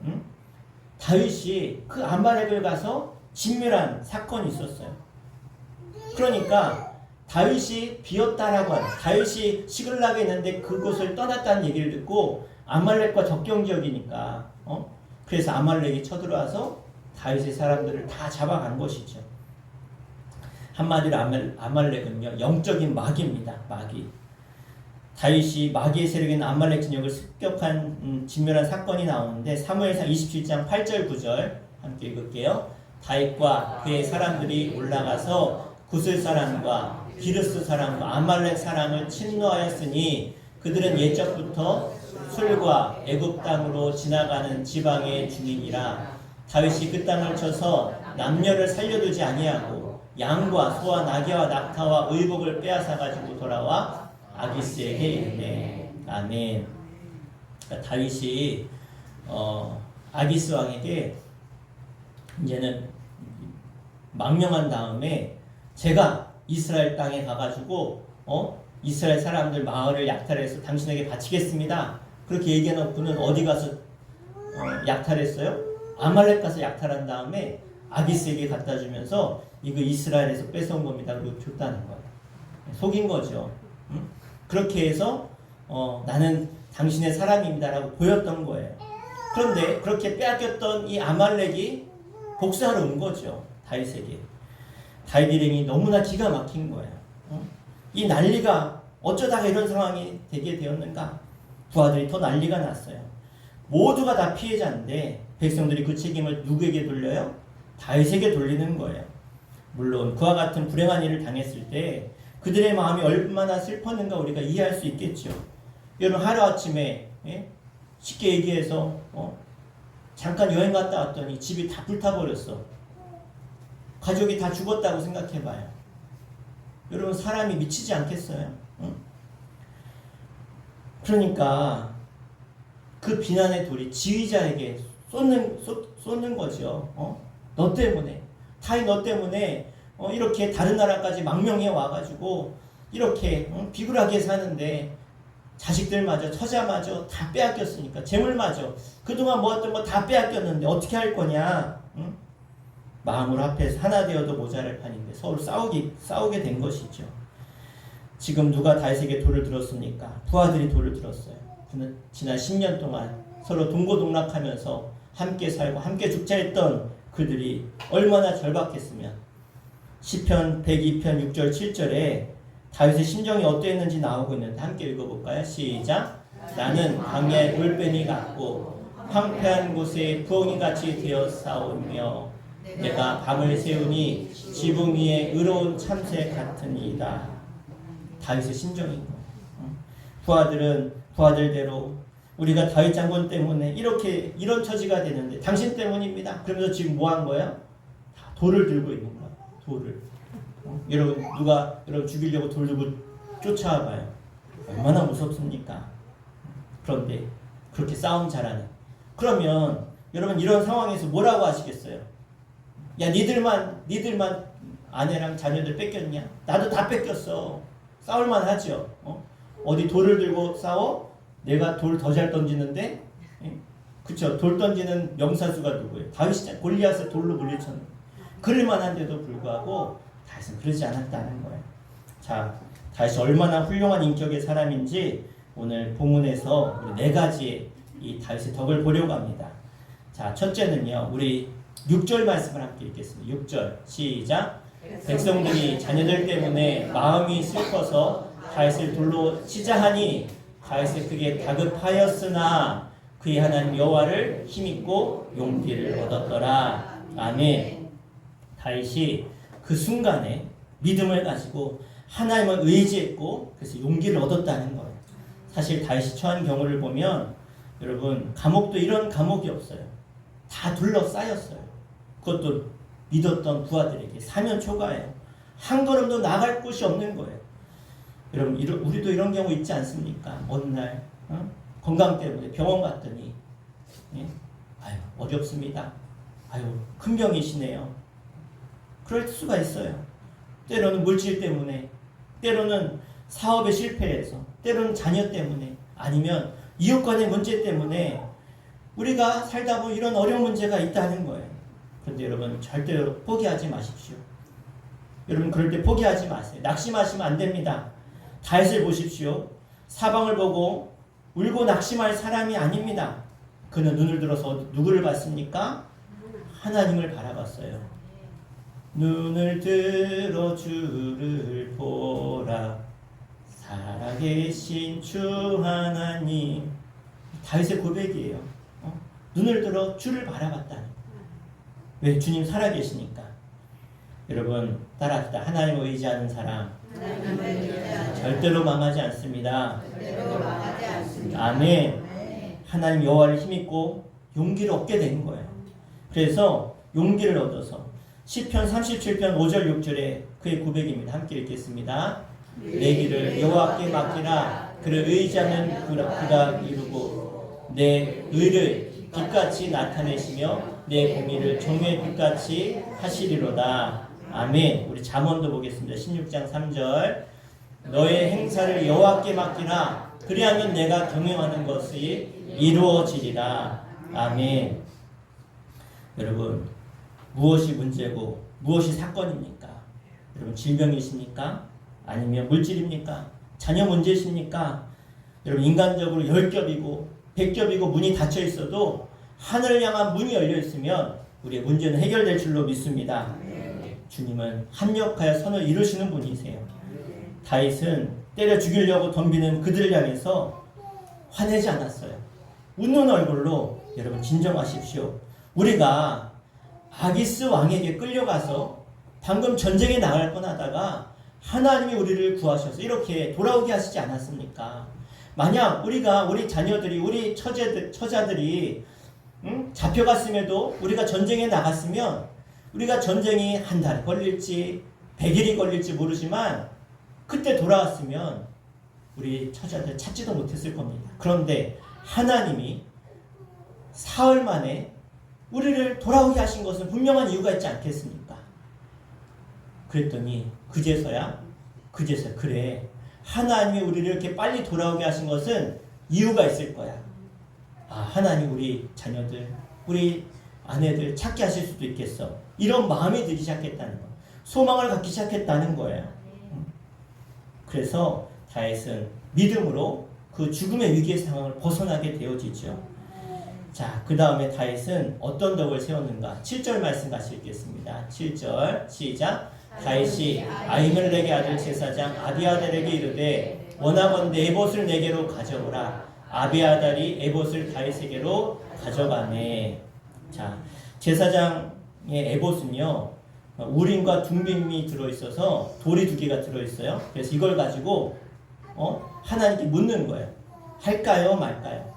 다윗이 그 아말렉을 가서 진멸한 사건이 있었어요. 그러니까 다윗이 비었다라고 하는, 다윗이 시글락에 있는데 그곳을 떠났다는 얘기를 듣고 아말렉과 접경 지역이니까 그래서 아말렉이 쳐들어와서 다윗의 사람들을 다 잡아간 것이죠. 한마디로 아말렉은요 영적인 마귀입니다. 마귀. 다윗이 마귀의 세력에 있는 아말렉 진영을 습격한 진멸한 사건이 나오는데 사무엘상 27장 8절 9절 함께 읽을게요. 다윗과 그의 사람들이 올라가서 구슬 사람과 기르스 사람과 아말렉 사람을 침노하였으니 그들은 옛적부터 술과 애굽 땅으로 지나가는 지방의 주민이라. 다윗이 그 땅을 쳐서 남녀를 살려두지 아니하고 양과 소와 나귀와 낙타와 의복을 빼앗아 가지고 돌아와 아기스에게 이르네. 아멘. 그러니까 다윗이 아기스 왕에게 이제는 망명한 다음에 제가 이스라엘 땅에 가가지고 이스라엘 사람들 마을을 약탈해서 당신에게 바치겠습니다. 그렇게 얘기해놓고는 어디 가서 약탈했어요? 아말렉 가서 약탈한 다음에 아기스에게 갖다 주면서 이거 이스라엘에서 뺏어온 겁니다. 그리고 줬다는 거예요. 속인 거죠. 응? 그렇게 해서 나는 당신의 사람입니다라고 보였던 거예요. 그런데 그렇게 빼앗겼던 이 아말렉이 복수하러 온 거죠. 다윗에게. 다윗 일행이 너무나 기가 막힌 거예요. 이 난리가 어쩌다가 이런 상황이 되게 되었는가? 부하들이 더 난리가 났어요. 모두가 다 피해자인데 백성들이 그 책임을 누구에게 돌려요? 다윗에게 돌리는 거예요. 물론 그와 같은 불행한 일을 당했을 때 그들의 마음이 얼마나 슬펐는가 우리가 이해할 수 있겠죠. 여러분 하루아침에 쉽게 얘기해서 잠깐 여행 갔다 왔더니 집이 다 불타버렸어. 가족이 다 죽었다고 생각해봐요. 여러분 사람이 미치지 않겠어요? 그러니까 그 비난의 돌이 지휘자에게 쏟는 거죠. 너 때문에 타이 너 때문에 이렇게 다른 나라까지 망명해 와가지고 이렇게 비굴하게 사는데 자식들마저 처자마저 다 빼앗겼으니까 재물마저 그동안 모았던 거 다 빼앗겼는데 어떻게 할 거냐? 마음으로 합해서 하나 되어도 모자랄 판인데 서로 싸우게 된 것이죠. 지금 누가 다윗에게 돌을 들었습니까? 부하들이 돌을 들었어요. 지난 10년 동안 서로 동고동락하면서 함께 살고 함께 죽자 했던 그들이 얼마나 절박했으면. 시편 102편 6절 7절에 다윗의 심정이 어떠했는지 나오고 있는데 함께 읽어볼까요? 시작. 나는 광야의 올빼미 같고 황폐한 곳에 부엉이같이 되어 싸우며 내가 밤을 새우니 지붕 위에 의로운 참새 같으니이다. 다윗의 심정인 거예요. 부하들은 부하들대로 우리가 다윗 장군 때문에 이런 처지가 되는데 당신 때문입니다. 그러면서 지금 뭐 한 거예요? 돌을 들고 있는 거예요. 돌을. 여러분 누가 여러분 죽이려고 돌 들고 쫓아와봐요. 얼마나 무섭습니까? 그런데 그렇게 싸움 잘하는. 그러면 여러분 이런 상황에서 뭐라고 하시겠어요? 야 니들만 아내랑 자녀들 뺏겼냐? 나도 다 뺏겼어. 싸울만 하죠. 어디 돌을 들고 싸워? 내가 돌 더 잘 던지는데? 그쵸? 돌 던지는 명사수가 누구예요? 다윗이잖아요. 골리앗을 돌로 물리쳤는. 그럴만한데도 불구하고 다윗은 그러지 않았다는 거예요. 자, 다윗이 얼마나 훌륭한 인격의 사람인지 오늘 본문에서 우리 네 가지의 이 다윗의 덕을 보려고 합니다. 자, 첫째는요. 우리 6절 말씀을 함께 읽겠습니다. 6절 시작. 백성들이 자녀들 때문에 마음이 슬퍼서 다윗을 돌로 치자 하니 다윗이 그게 다급하였으나 그의 하나님 여호와를 힘입고 용기를 얻었더라. 아멘. 다윗이 그 순간에 믿음을 가지고 하나님을 의지했고 그래서 용기를 얻었다는 거예요. 사실 다윗이 처한 경우를 보면 여러분 감옥도 이런 감옥이 없어요. 다 둘러싸였어요. 그것도 믿었던 부하들에게 사면 초가예요. 한 걸음도 나갈 곳이 없는 거예요. 여러분 우리도 이런 경우 있지 않습니까? 어느 날 건강 때문에 병원 갔더니 아유 어렵습니다. 아유 큰 병이시네요. 그럴 수가 있어요. 때로는 물질 때문에, 때로는 사업에 실패해서, 때로는 자녀 때문에, 아니면 이웃 간의 문제 때문에 우리가 살다 보면 이런 어려운 문제가 있다는 거예요. 그런데 여러분 절대로 포기하지 마십시오. 여러분 그럴 때 포기하지 마세요. 낙심하시면 안 됩니다. 다윗을 보십시오. 사방을 보고 울고 낙심할 사람이 아닙니다. 그는 눈을 들어서 누구를 봤습니까? 하나님을 바라봤어요. 눈을 들어 주를 보라. 살아계신 주 하나님. 다윗의 고백이에요. 눈을 들어 주를 바라봤다는. 왜? 주님 살아계시니까. 여러분 따라합시다. 하나님을 의지하는 사람 절대로 망하지 않습니다. 아멘. 하나님 여호와를 힘입고 용기를 얻게 된 거예요. 그래서 용기를 얻어서 시편 37편 5절 6절에 그의 고백입니다. 함께 읽겠습니다. 내 길을 여호와께 맡기라. 그를 의지하면 그가 이루고 내 의를 빛같이 나타내시며 내 공의를 정오의 빛같이 하시리로다. 아멘. 우리 잠언도 보겠습니다. 16장 3절. 너의 행사를 여호와께 맡기라. 그리하면 내가 경영하는 것이 이루어지리라. 아멘. 여러분 무엇이 문제고 무엇이 사건입니까? 여러분 질병이십니까? 아니면 물질입니까? 자녀 문제십니까? 여러분 인간적으로 10겹이고 100겹이고 문이 닫혀 있어도 하늘을 향한 문이 열려 있으면 우리의 문제는 해결될 줄로 믿습니다. 주님은 합력하여 선을 이루시는 분이세요. 다윗은 때려 죽이려고 덤비는 그들을 향해서 화내지 않았어요. 웃는 얼굴로 여러분 진정하십시오. 우리가 아기스 왕에게 끌려가서 방금 전쟁에 나갈 뻔하다가 하나님이 우리를 구하셔서 이렇게 돌아오게 하시지 않았습니까? 만약 우리 자녀들이 우리 처자들이 잡혀갔음에도 우리가 전쟁에 나갔으면 우리가 전쟁이 한 달 걸릴지 100일이 걸릴지 모르지만 그때 돌아왔으면 우리 처자들 찾지도 못했을 겁니다. 그런데 하나님이 사흘 만에 우리를 돌아오게 하신 것은 분명한 이유가 있지 않겠습니까? 그랬더니 그제서야 그래, 하나님이 우리를 이렇게 빨리 돌아오게 하신 것은 이유가 있을 거야. 하나님 우리 자녀들, 우리 아내들 찾게 하실 수도 있겠어. 이런 마음이 들기 시작했다는 거, 소망을 갖기 시작했다는 거예요. 그래서 다윗은 믿음으로 그 죽음의 위기의 상황을 벗어나게 되어지죠. 자, 그 다음에 다윗은 어떤 덕을 세웠는가? 7절 말씀 같이 읽겠습니다. 7절 시작. 다윗이 아히멜렉의 아들 제사장 아비아달에게 이르되 원하건대 에봇을 내게로 가져오라. 아비아달이 에봇을 다윗에게로 가져가네. 자, 제사장의 에봇은요, 우림과 둠빔이 들어있어서 돌이 2개가 들어있어요. 그래서 이걸 가지고 하나님께 묻는 거예요. 할까요 말까요?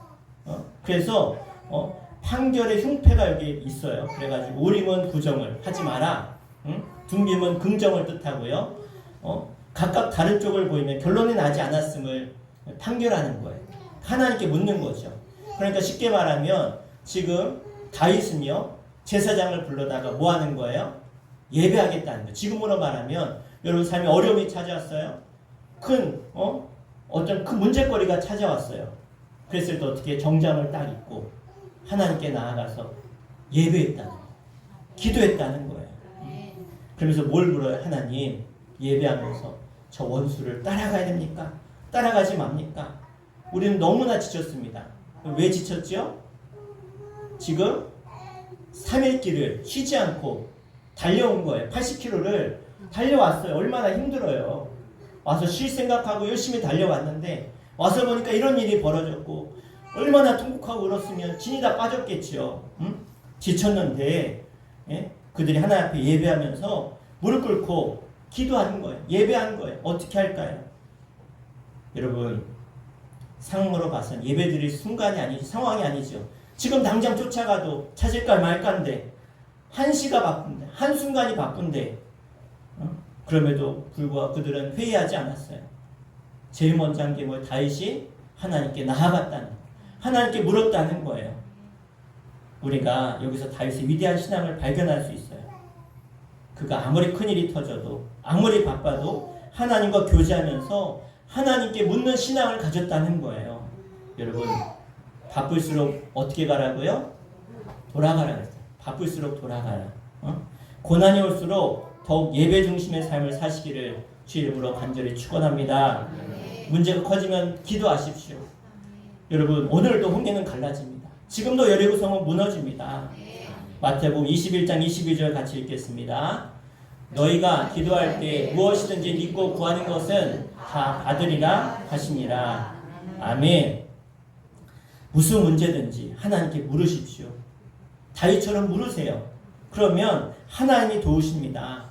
그래서 판결의 흉패가 여기 있어요. 그래가지고 우림은 부정을 하지 마라, 둠빔은 긍정을 뜻하고요. 각각 다른 쪽을 보이면 결론이 나지 않았음을 판결하는 거예요. 하나님께 묻는 거죠. 그러니까 쉽게 말하면 지금 다윗은요, 제사장을 불러다가 뭐 하는 거예요? 예배하겠다는 거예요. 지금으로 말하면 여러분 삶에 어려움이 찾아왔어요. 어떤 큰 문제거리가 찾아왔어요. 그랬을 때 어떻게 정장을 딱 입고 하나님께 나아가서 예배했다는 거예요. 기도했다는 거예요. 그러면서 뭘 물어요? 하나님, 예배하면서 저 원수를 따라가야 됩니까? 따라가지 맙니까? 우리는 너무나 지쳤습니다. 왜 지쳤죠? 지금 3일 길을 쉬지 않고 달려온 거예요. 80km를 달려왔어요. 얼마나 힘들어요. 와서 쉴 생각하고 열심히 달려왔는데 와서 보니까 이런 일이 벌어졌고 얼마나 통곡하고 울었으면 진이 다 빠졌겠죠. 지쳤는데 그들이 하나님 앞에 예배하면서 무릎 꿇고 기도하는 거예요. 예배하는 거예요. 어떻게 할까요? 여러분, 상황으로 봐서는 예배드릴 순간이 아니죠. 상황이 아니죠. 지금 당장 쫓아가도 찾을까 말까인데 한시가 바쁜데, 한순간이 바쁜데 그럼에도 불구하고 그들은 회의하지 않았어요. 제일 먼저 한 게 뭐예요? 다윗이 하나님께 나아갔다는 거예요. 하나님께 물었다는 거예요. 우리가 여기서 다윗의 위대한 신앙을 발견할 수 있어요. 그가 아무리 큰일이 터져도 아무리 바빠도 하나님과 교제하면서 하나님께 묻는 신앙을 가졌다는 거예요. 여러분, 바쁠수록 어떻게 가라고요? 돌아가라 그랬어요. 바쁠수록 돌아가라. 고난이 올수록 더욱 예배 중심의 삶을 사시기를 주 이름으로 간절히 축원합니다. 문제가 커지면 기도하십시오. 여러분, 오늘도 홍해는 갈라집니다. 지금도 여리고성은 무너집니다. 마태복음 21장 22절 같이 읽겠습니다. 너희가 기도할 때 무엇이든지 믿고 구하는 것은 다 받으리라 하시니라. 아멘. 무슨 문제든지 하나님께 물으십시오. 다윗처럼 물으세요. 그러면 하나님이 도우십니다.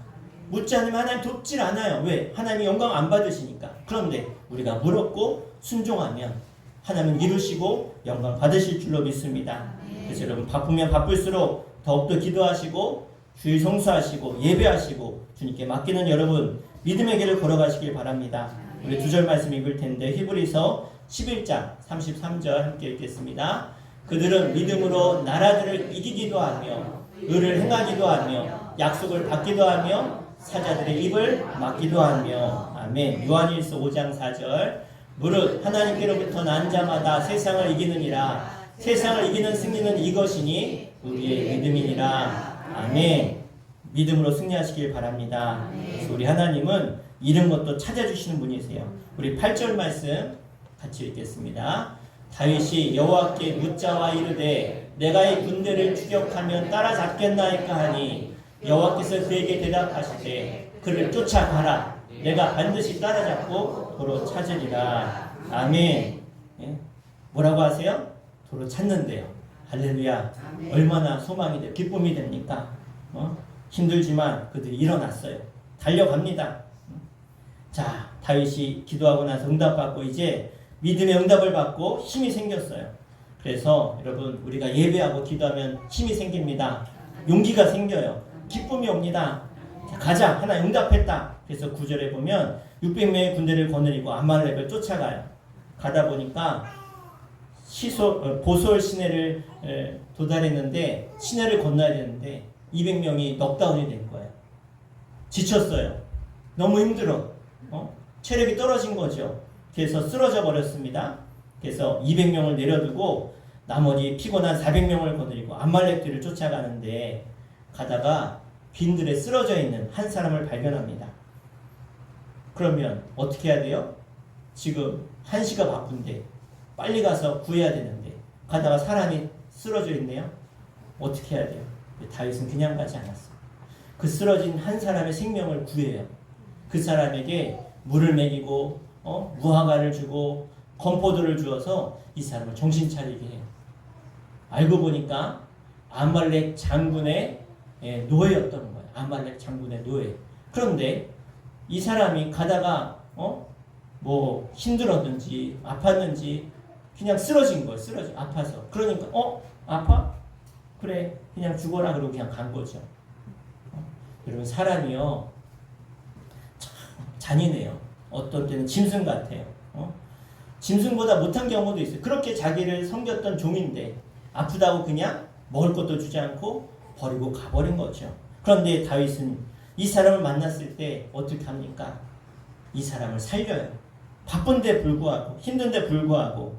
묻지 않으면 하나님 돕질 않아요. 왜? 하나님이 영광 안 받으시니까. 그런데 우리가 물었고 순종하면 하나님은 이루시고 영광 받으실 줄로 믿습니다. 그래서 여러분, 바쁘면 바쁠수록 더욱더 기도하시고 주일 성수하시고 예배하시고 주님께 맡기는 여러분, 믿음의 길을 걸어가시길 바랍니다. 우리 2절 말씀 읽을 텐데 히브리서 11장 33절 함께 읽겠습니다. 그들은 믿음으로 나라들을 이기기도 하며 의를 행하기도 하며 약속을 받기도 하며 사자들의 입을 막기도 하며. 아멘. 요한일서 5장 4절 무릇 하나님께로부터 난 자마다 세상을 이기느니라. 세상을 이기는 승리는 이것이니 우리의 믿음이니라. 아멘. 믿음으로 승리하시길 바랍니다. 그래서 우리 하나님은 잃은 것도 찾아주시는 분이세요. 우리 8절 말씀 같이 읽겠습니다. 다윗이 여호와께 묻자와 이르되 내가 이 군대를 추격하면 따라잡겠나이까 하니 여호와께서 그에게 대답하시되 그를 쫓아가라. 내가 반드시 따라잡고 도로 찾으리라. 아멘. 예? 뭐라고 하세요? 도로 찾는데요. 할렐루야. 얼마나 소망이 돼, 기쁨이 됩니까? 힘들지만 그들이 일어났어요. 달려갑니다. 자, 다윗이 기도하고 나서 응답받고 이제 믿음의 응답을 받고 힘이 생겼어요. 그래서 여러분 우리가 예배하고 기도하면 힘이 생깁니다. 용기가 생겨요. 기쁨이 옵니다. 자, 가자. 하나 응답했다. 그래서 9절에 보면 600명의 군대를 거느리고 아말렉을 쫓아가요. 가다 보니까 보솔 시내를 도달했는데 시내를 건너야 되는데 200명이 넉다운이 된 거예요. 지쳤어요. 너무 힘들어. 체력이 떨어진 거죠. 그래서 쓰러져 버렸습니다. 그래서 200명을 내려두고 나머지 피곤한 400명을 거느리고 아말렉들을 쫓아가는데 가다가 빈들에 쓰러져 있는 한 사람을 발견합니다. 그러면 어떻게 해야 돼요? 지금 한시가 바쁜데 빨리 가서 구해야 되는데 가다가 사람이 쓰러져 있네요. 어떻게 해야 돼요? 다윗은 그냥 가지 않았어요. 그 쓰러진 한 사람의 생명을 구해요. 그 사람에게 물을 먹이고 무화과를 주고 건포도를 주어서 이 사람을 정신 차리게 해요. 알고 보니까 아말렉 장군의 노예였던 거예요. 아말렉 장군의 노예. 그런데 이 사람이 가다가 뭐 힘들었는지 아팠는지 그냥 쓰러진 거예요. 아파서. 그러니까 아파? 그래 그냥 죽어라 그러고 그냥 간 거죠. 여러분 사람이요 참 잔인해요. 어떤 때는 짐승 같아요. 짐승보다 못한 경우도 있어요. 그렇게 자기를 섬겼던 종인데 아프다고 그냥 먹을 것도 주지 않고 버리고 가버린 거죠. 그런데 다윗은 이 사람을 만났을 때 어떻게 합니까? 이 사람을 살려요. 바쁜데 불구하고 힘든데 불구하고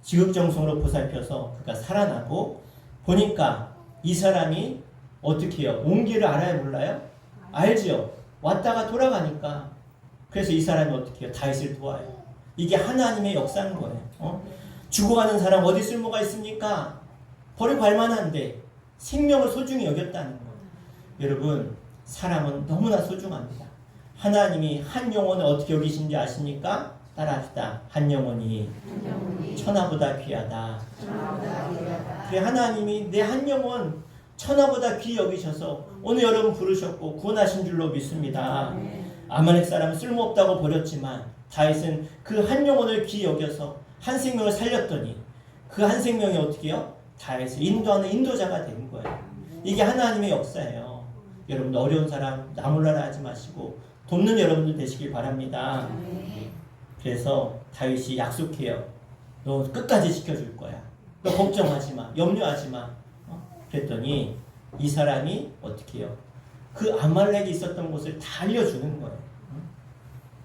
지극정성으로 보살펴서 그가 살아나고 보니까 이 사람이 어떻게 해요? 온 길을 알아요? 몰라요? 알지요. 왔다가 돌아가니까. 그래서 이 사람이 어떻게 해요? 다윗을 도와요. 이게 하나님의 역사인 거예요. 죽어가는 사람 어디 쓸모가 있습니까? 버리고 갈 만한데 생명을 소중히 여겼다는 거예요. 여러분 사람은 너무나 소중합니다. 하나님이 한 영혼을 어떻게 여기신지 아십니까? 따라합시다. 한 영혼이 천하보다 귀하다. 그래 하나님이 내 한 영혼 천하보다 귀히 여기셔서 오늘 여러분 부르셨고 구원하신 줄로 믿습니다. 아말렉 사람은 쓸모없다고 버렸지만 다윗은 그 한 영혼을 귀히 여겨서 한 생명을 살렸더니 그 한 생명이 어떻게 해요? 다윗을 인도하는 인도자가 된 거예요. 이게 하나님의 역사예요. 여러분들 어려운 사람 나 몰라라 하지 마시고 돕는 여러분들 되시길 바랍니다. 그래서 다윗이 약속해요. 너 끝까지 지켜줄 거야. 너 걱정하지 마. 염려하지 마. 그랬더니 이 사람이 어떻게 해요? 그 아말렉이 있었던 곳을 다 알려주는 거예요.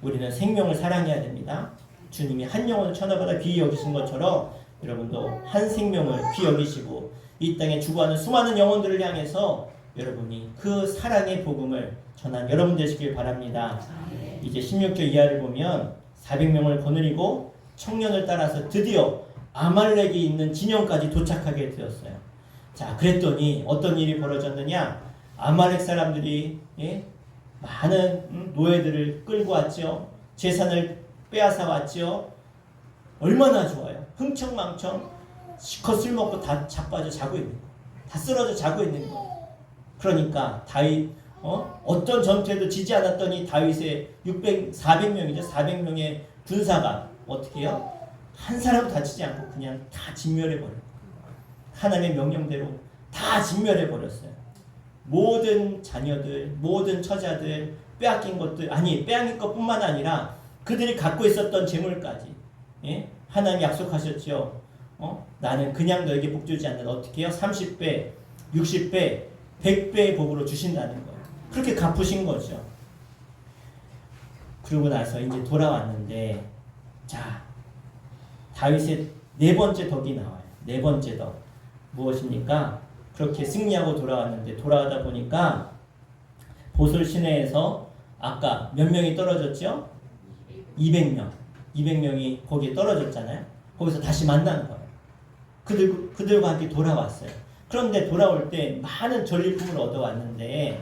우리는 생명을 사랑해야 됩니다. 주님이 한 영혼을 천하보다 귀히 여기신 것처럼 여러분도 한 생명을 귀히 여기시고 이 땅에 죽어가는 수많은 영혼들을 향해서 여러분이 그 사랑의 복음을 전한 여러분 되시길 바랍니다. 이제 16절 이하를 보면 400명을 거느리고 청년을 따라서 드디어 아말렉이 있는 진영까지 도착하게 되었어요. 자, 그랬더니 어떤 일이 벌어졌느냐? 아말렉 사람들이 많은 노예들을 끌고 왔죠. 재산을 빼앗아 왔죠. 얼마나 좋아요. 흥청망청 실컷 술 먹고 다 자빠져 자고 있는 거예요. 다 쓰러져 자고 있는 거예요. 그러니까 다윗 어떤 전투에도 지지 않았더니 다윗의 400명이죠. 400명의 군사가 어떻게 해요? 한 사람도 다치지 않고 그냥 다 진멸해버려요. 하나님의 명령대로 다 진멸해버렸어요. 모든 자녀들, 모든 처자들, 빼앗긴 것들, 빼앗긴 것뿐만 아니라 그들이 갖고 있었던 재물까지. 하나님 약속하셨죠. 나는 그냥 너에게 복 주지 않는다. 어떻게 해요? 30배, 60배, 100배의 복으로 주신다는 거예요. 그렇게 갚으신 거죠. 그러고 나서 이제 돌아왔는데, 자, 다윗의 네 번째 덕이 나와요. 네 번째 덕. 무엇입니까? 그렇게 승리하고 돌아왔는데 돌아가다 보니까 보솔 시내에서 아까 몇 명이 떨어졌죠? 200명. 200명이 거기에 떨어졌잖아요. 거기서 다시 만난 거예요. 그들과 함께 돌아왔어요. 그런데 돌아올 때 많은 전리품을 얻어왔는데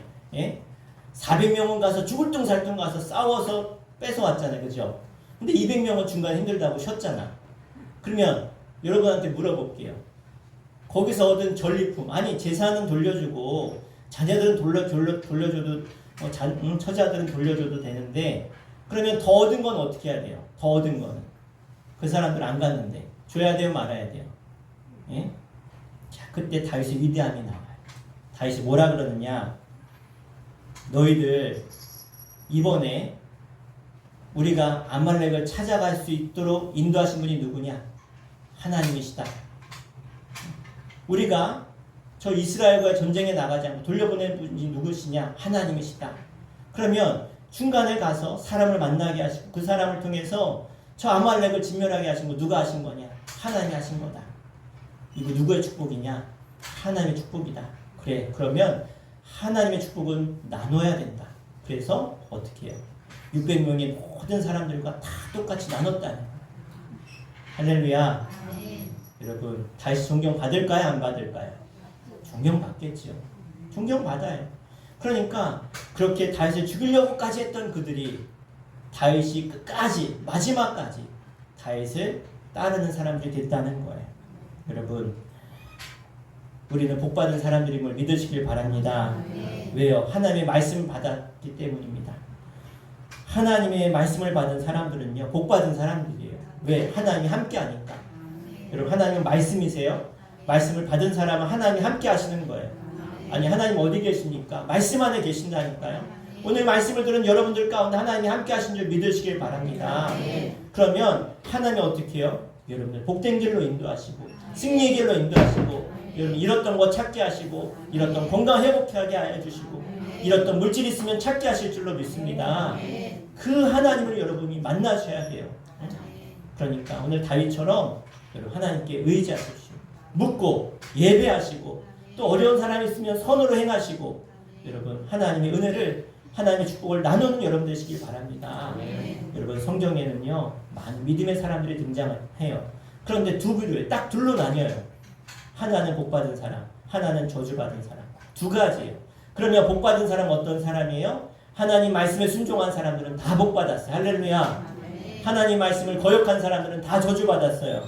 400명은 가서 죽을 둥살둥 가서 싸워서 뺏어왔잖아요. 그죠? 근데 200명은 중간에 힘들다고 쉬었잖아. 그러면 여러분한테 물어볼게요. 거기서 얻은 전리품, 아니 재산은 돌려주고 자녀들은 돌려줘도 처자들은 돌려줘도 되는데 그러면 더 얻은 건 어떻게 해야 돼요? 더 얻은 거는 그 사람들 안 갔는데 줘야 돼요, 말아야 돼요? 예? 자, 그때 다윗의 위대함이 나와요. 다윗이 뭐라 그러느냐? 너희들 이번에 우리가 아말렉을 찾아갈 수 있도록 인도하신 분이 누구냐? 하나님이시다. 우리가 저 이스라엘과 전쟁에 나가지 않고 돌려보낸 분이 누구시냐? 하나님이시다. 그러면 중간에 가서 사람을 만나게 하시고 그 사람을 통해서 저 아말렉을 진멸하게 하신 거 누가 하신 거냐? 하나님이 하신 거다. 이거 누구의 축복이냐? 하나님의 축복이다. 그래, 그러면 하나님의 축복은 나눠야 된다. 그래서 어떻게 해요? 600명의 모든 사람들과 다 똑같이 나눴다는 거예요. 할렐루야. 여러분, 다시 존경받을까요? 안 받을까요? 존경받겠죠. 존경받아요. 그러니까 그렇게 다윗을 죽이려고까지 했던 그들이 다윗이 끝까지 마지막까지 다윗을 따르는 사람들이 됐다는 거예요. 여러분, 우리는 복받은 사람들임을 믿으시길 바랍니다. 왜요? 하나님의 말씀을 받았기 때문입니다. 하나님의 말씀을 받은 사람들은요, 복받은 사람들이에요. 왜? 하나님이 함께하니까. 여러분, 하나님은 말씀이세요? 말씀을 받은 사람은 하나님이 함께 하시는 거예요. 아니, 하나님 어디 계십니까? 말씀 안에 계신다니까요. 오늘 말씀을 들은 여러분들 가운데 하나님이 함께 하신 줄 믿으시길 바랍니다. 그러면 하나님이 어떻게 해요? 여러분들 복된 길로 인도하시고 승리의 길로 인도하시고 여러분 잃었던 거 찾게 하시고 잃었던 건강 회복하게 해주시고 잃었던 물질 있으면 찾게 하실 줄로 믿습니다. 그 하나님을 여러분이 만나셔야 돼요. 그러니까 오늘 다윗처럼 여러분 하나님께 의지하십시오. 묻고 예배하시고 또 어려운 사람이 있으면 선으로 행하시고 여러분 하나님의 은혜를 하나님의 축복을 나누는 여러분 되시길 바랍니다. 여러분 성경에는요 많은 믿음의 사람들이 등장해요. 그런데 두 부류에 딱 둘로 나뉘어요. 하나는 복받은 사람, 하나는 저주받은 사람. 두 가지예요. 그러면 복받은 사람은 어떤 사람이에요? 하나님 말씀에 순종한 사람들은 다 복받았어요. 할렐루야. 하나님 말씀을 거역한 사람들은 다 저주받았어요.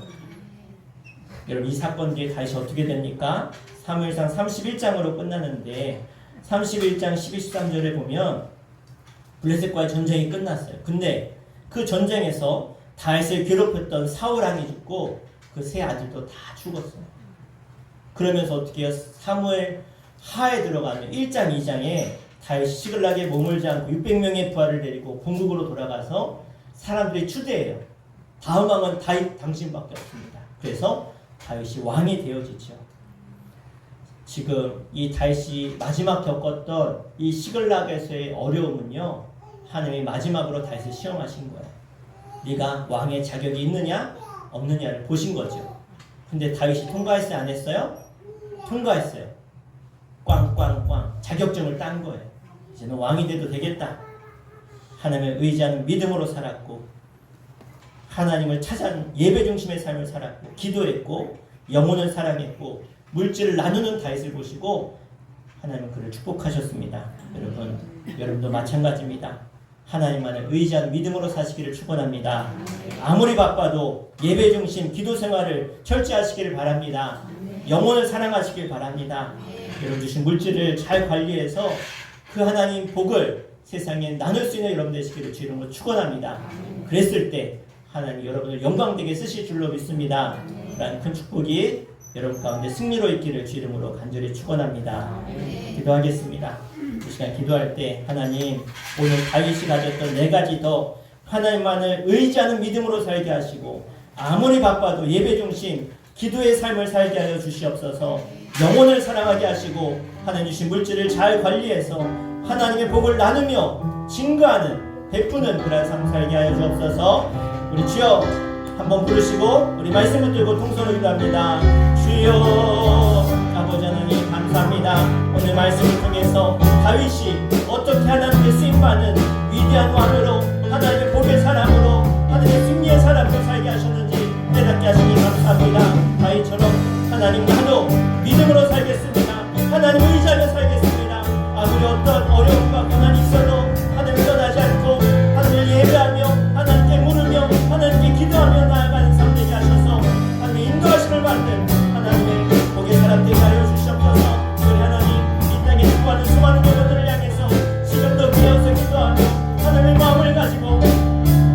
여러분 이 사건 뒤에 다시 어떻게 됩니까? 사무엘상 31장으로 끝나는데 31장 12-13절에 보면 블레셋과의 전쟁이 끝났어요. 근데 그 전쟁에서 다윗을 괴롭혔던 사울왕이 죽고 그 세 아들도 다 죽었어요. 그러면서 어떻게 해요? 사무엘 하에 들어가면 1장 2장에 다윗이 시글락에 머물지 않고 600명의 부하를 데리고 본국으로 돌아가서 사람들이 추대해요. 다음 왕은 다윗 당신밖에 없습니다. 그래서 다윗이 왕이 되어지죠. 지금 이 다윗이 마지막 겪었던 이 시글락에서의 어려움은요, 하나님이 마지막으로 다윗을 시험하신 거예요. 네가 왕의 자격이 있느냐 없느냐를 보신 거죠. 근데 다윗이 통과했어요 안 했어요? 통과했어요. 꽝꽝꽝 자격증을 딴 거예요. 이제는 왕이 돼도 되겠다. 하나님을 의지하는 믿음으로 살았고 하나님을 찾아는 예배 중심의 삶을 살았고 기도했고 영혼을 사랑했고 물질을 나누는 다윗을 보시고 하나님은 그를 축복하셨습니다. 여러분도 마찬가지입니다. 하나님만을 의지하는 믿음으로 사시기를 축원합니다. 아무리 바빠도 예배 중심 기도 생활을 철저하시기를 바랍니다. 영혼을 사랑하시길 바랍니다. 여러분 주신 물질을 잘 관리해서 그 하나님 복을 세상에 나눌 수 있는 여러분 되시기를 주 이름으로 축원합니다. 그랬을 때 하나님 여러분을 영광되게 쓰실 줄로 믿습니다. 그러한 큰 축복이 여러분 가운데 승리로 있기를 주 이름으로 간절히 축원합니다. 기도하겠습니다. 이 시간 기도할 때 하나님 오늘 다윗이 가졌던 4가지 더 하나님만을 의지하는 믿음으로 살게 하시고 아무리 바빠도 예배 중심 기도의 삶을 살게 하여 주시옵소서. 영혼을 사랑하게 하시고 하나님 주신 물질을 잘 관리해서 하나님의 복을 나누며 증거하는 베푸는 그런 삶 살게 하여 주옵소서. 우리 주여 한번 부르시고 우리 말씀 붙들고 통성을 기도합니다. 주여 아버지 하나님 감사합니다. 하나님을 의지하며 살겠습니다. 아무리 어떤 어려움과 고난이 있어도 하나님을 떠나지 않고 하나님을 예배하며 하나님께 물으며 하나님께 기도하며 나아가는 삶 되게 하셔서 하나님의 인도하심을 받는 하나님의 복의 사람 되게 하여 주시옵소서. 우리 하나님 이 땅에 수고하는 수많은 영혼들을 향해서 지금도 기어서 기도하며 하나님의 마음을 가지고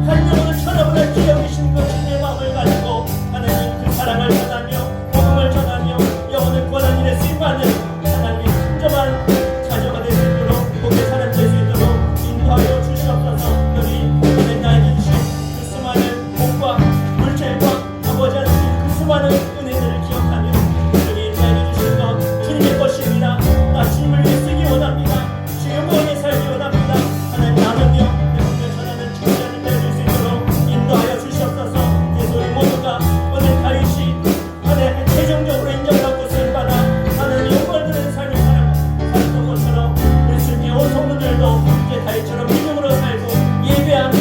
한 영혼을 천하보다 귀히 여기신 그 주님의 마음을 가지고 하나님 그 사랑을 전하며 복음을 전하며 영혼을 구하는 일에 쓰임받는 하나님의 순종한 자녀가 될 수 있도록 복의 사람 될 수 있도록 인도하여 주시옵소서. 우리 하나님 나에게 주신 그 수많은 복과 물질과 아버지 하나님 그 수많은 은혜들을 기억하며 우리 나에게 주신 것 주님의 것입니다. 나 주님을 위해 쓰기 원합니다. 주의 영광에 살기 원합니다. 하나님 나누며 내 복을 전하는 중자를 되어줄 수 있도록 인도하여 주시옵소서. 그래서 우리 모두가 오늘 다윗이 하나님 최종적으로 인정받고 쓰임받아 하나님 영광을 드리는 삶을 살았던 것처럼 우리 주님의 온 성도들도 이제 다윗처럼 믿음으로 살고 예배하며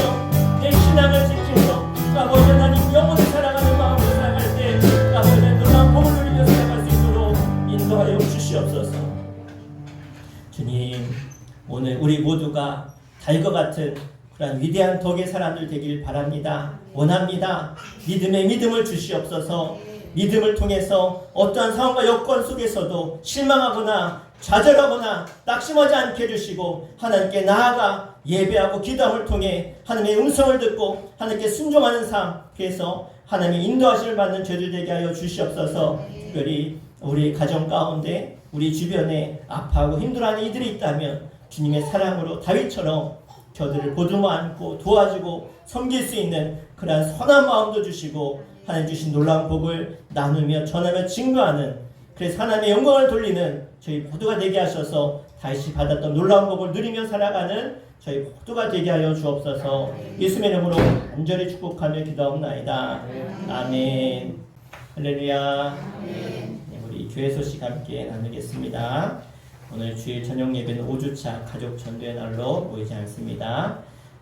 내 신앙을 지키며 아버지 하나님 영혼을 사랑하는 마음으로 살아갈 때 아버지 하나님 놀라운 복을 누리며 살아갈 수 있도록 인도하여 주시옵소서. 주님, 오늘 우리 모두가 다윗과 같은 그런 위대한 덕의 사람들 되길 바랍니다. 원합니다. 믿음의 믿음을 주시옵소서. 믿음을 통해서 어떠한 상황과 여건 속에서도 실망하거나 좌절하거나 낙심하지 않게 해주시고 하나님께 나아가 예배하고 기도함을 통해 하나님의 음성을 듣고 하나님께 순종하는 삶, 그래서 하나님의 인도하심을 받는 저희들 되게 하여 주시옵소서. 특별히 우리 가정 가운데 우리 주변에 아파하고 힘들어하는 이들이 있다면 주님의 사랑으로 다윗처럼 저들을 보듬어 안고 도와주고 섬길 수 있는 그러한 선한 마음도 주시고 하나님 주신 놀라운 복을 나누며 전하며 증거하는, 그래서 하나님의 영광을 돌리는 저희 모두가 되게 하셔서 다시 받았던 놀라운 복을 누리며 살아가는 저희 모두가 되게 하여 주옵소서. 예수의 이름으로 간절히 축복하며 기도하옵나이다. 아멘. 할렐루야. 우리 교회 소식 함께 나누겠습니다. 오늘 주일 저녁 예배는 5주차 가족 전도의 날로 모이지 않습니다.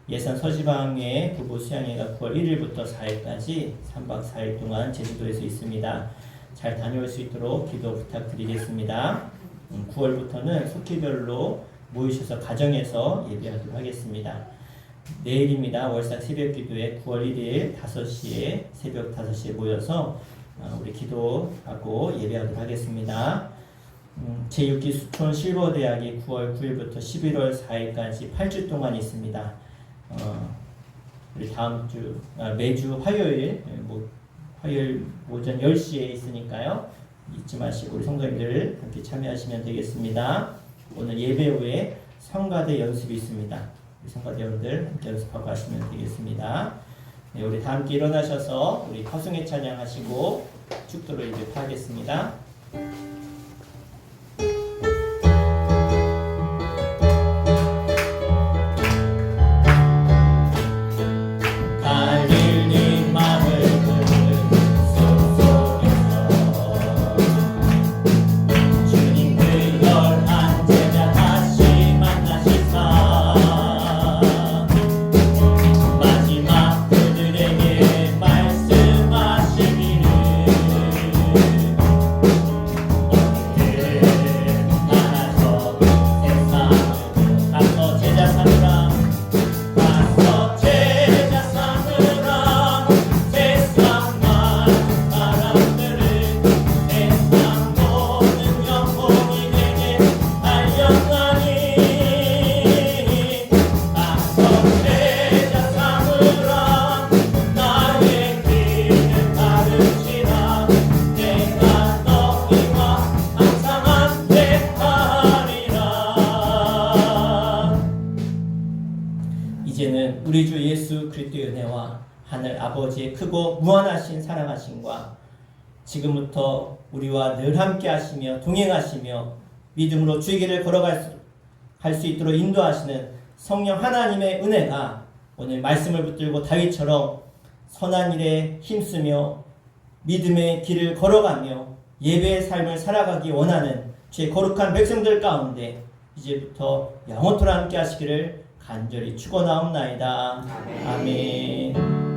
예산 서지방회 부부 수양회가 9월 1일부터 4일까지 3박 4일 동안 제주도에서 있습니다. 잘 다녀올 수 있도록 기도 부탁드리겠습니다. 9월부터는 속기별로 모이셔서 가정에서 예배하도록 하겠습니다. 내일입니다. 월삭 새벽 기도회 9월 1일 5시에 새벽 5시에 모여서 우리 기도하고 예배하도록 하겠습니다. 제6기 수촌 실버대학이 9월 9일부터 11월 4일까지 8주 동안 있습니다. 우리 다음 주 매주 화요일 화요일 오전 10시에 있으니까요. 잊지 마시고 우리 성도님들 함께 참여하시면 되겠습니다. 오늘 예배 후에 성가대 연습이 있습니다. 우리 성가대 여러분들 함께 연습하고 하시면 되겠습니다. 네, 우리 다 함께 일어나셔서 우리 화승회 찬양하시고 축도로 예배하겠습니다. 이제는 우리 주 예수 그리스도의 은혜와 하늘 아버지의 크고 무한하신 사랑하심과 지금부터 우리와 늘 함께 하시며 동행하시며 믿음으로 주의 길을 걸어갈 수 있도록 인도하시는 성령 하나님의 은혜가 오늘 말씀을 붙들고 다윗처럼 선한 일에 힘쓰며 믿음의 길을 걸어가며 예배의 삶을 살아가기 원하는 주의 거룩한 백성들 가운데 이제부터 영원토록 함께 하시기를 간절히 축원하옵나이다. 아멘.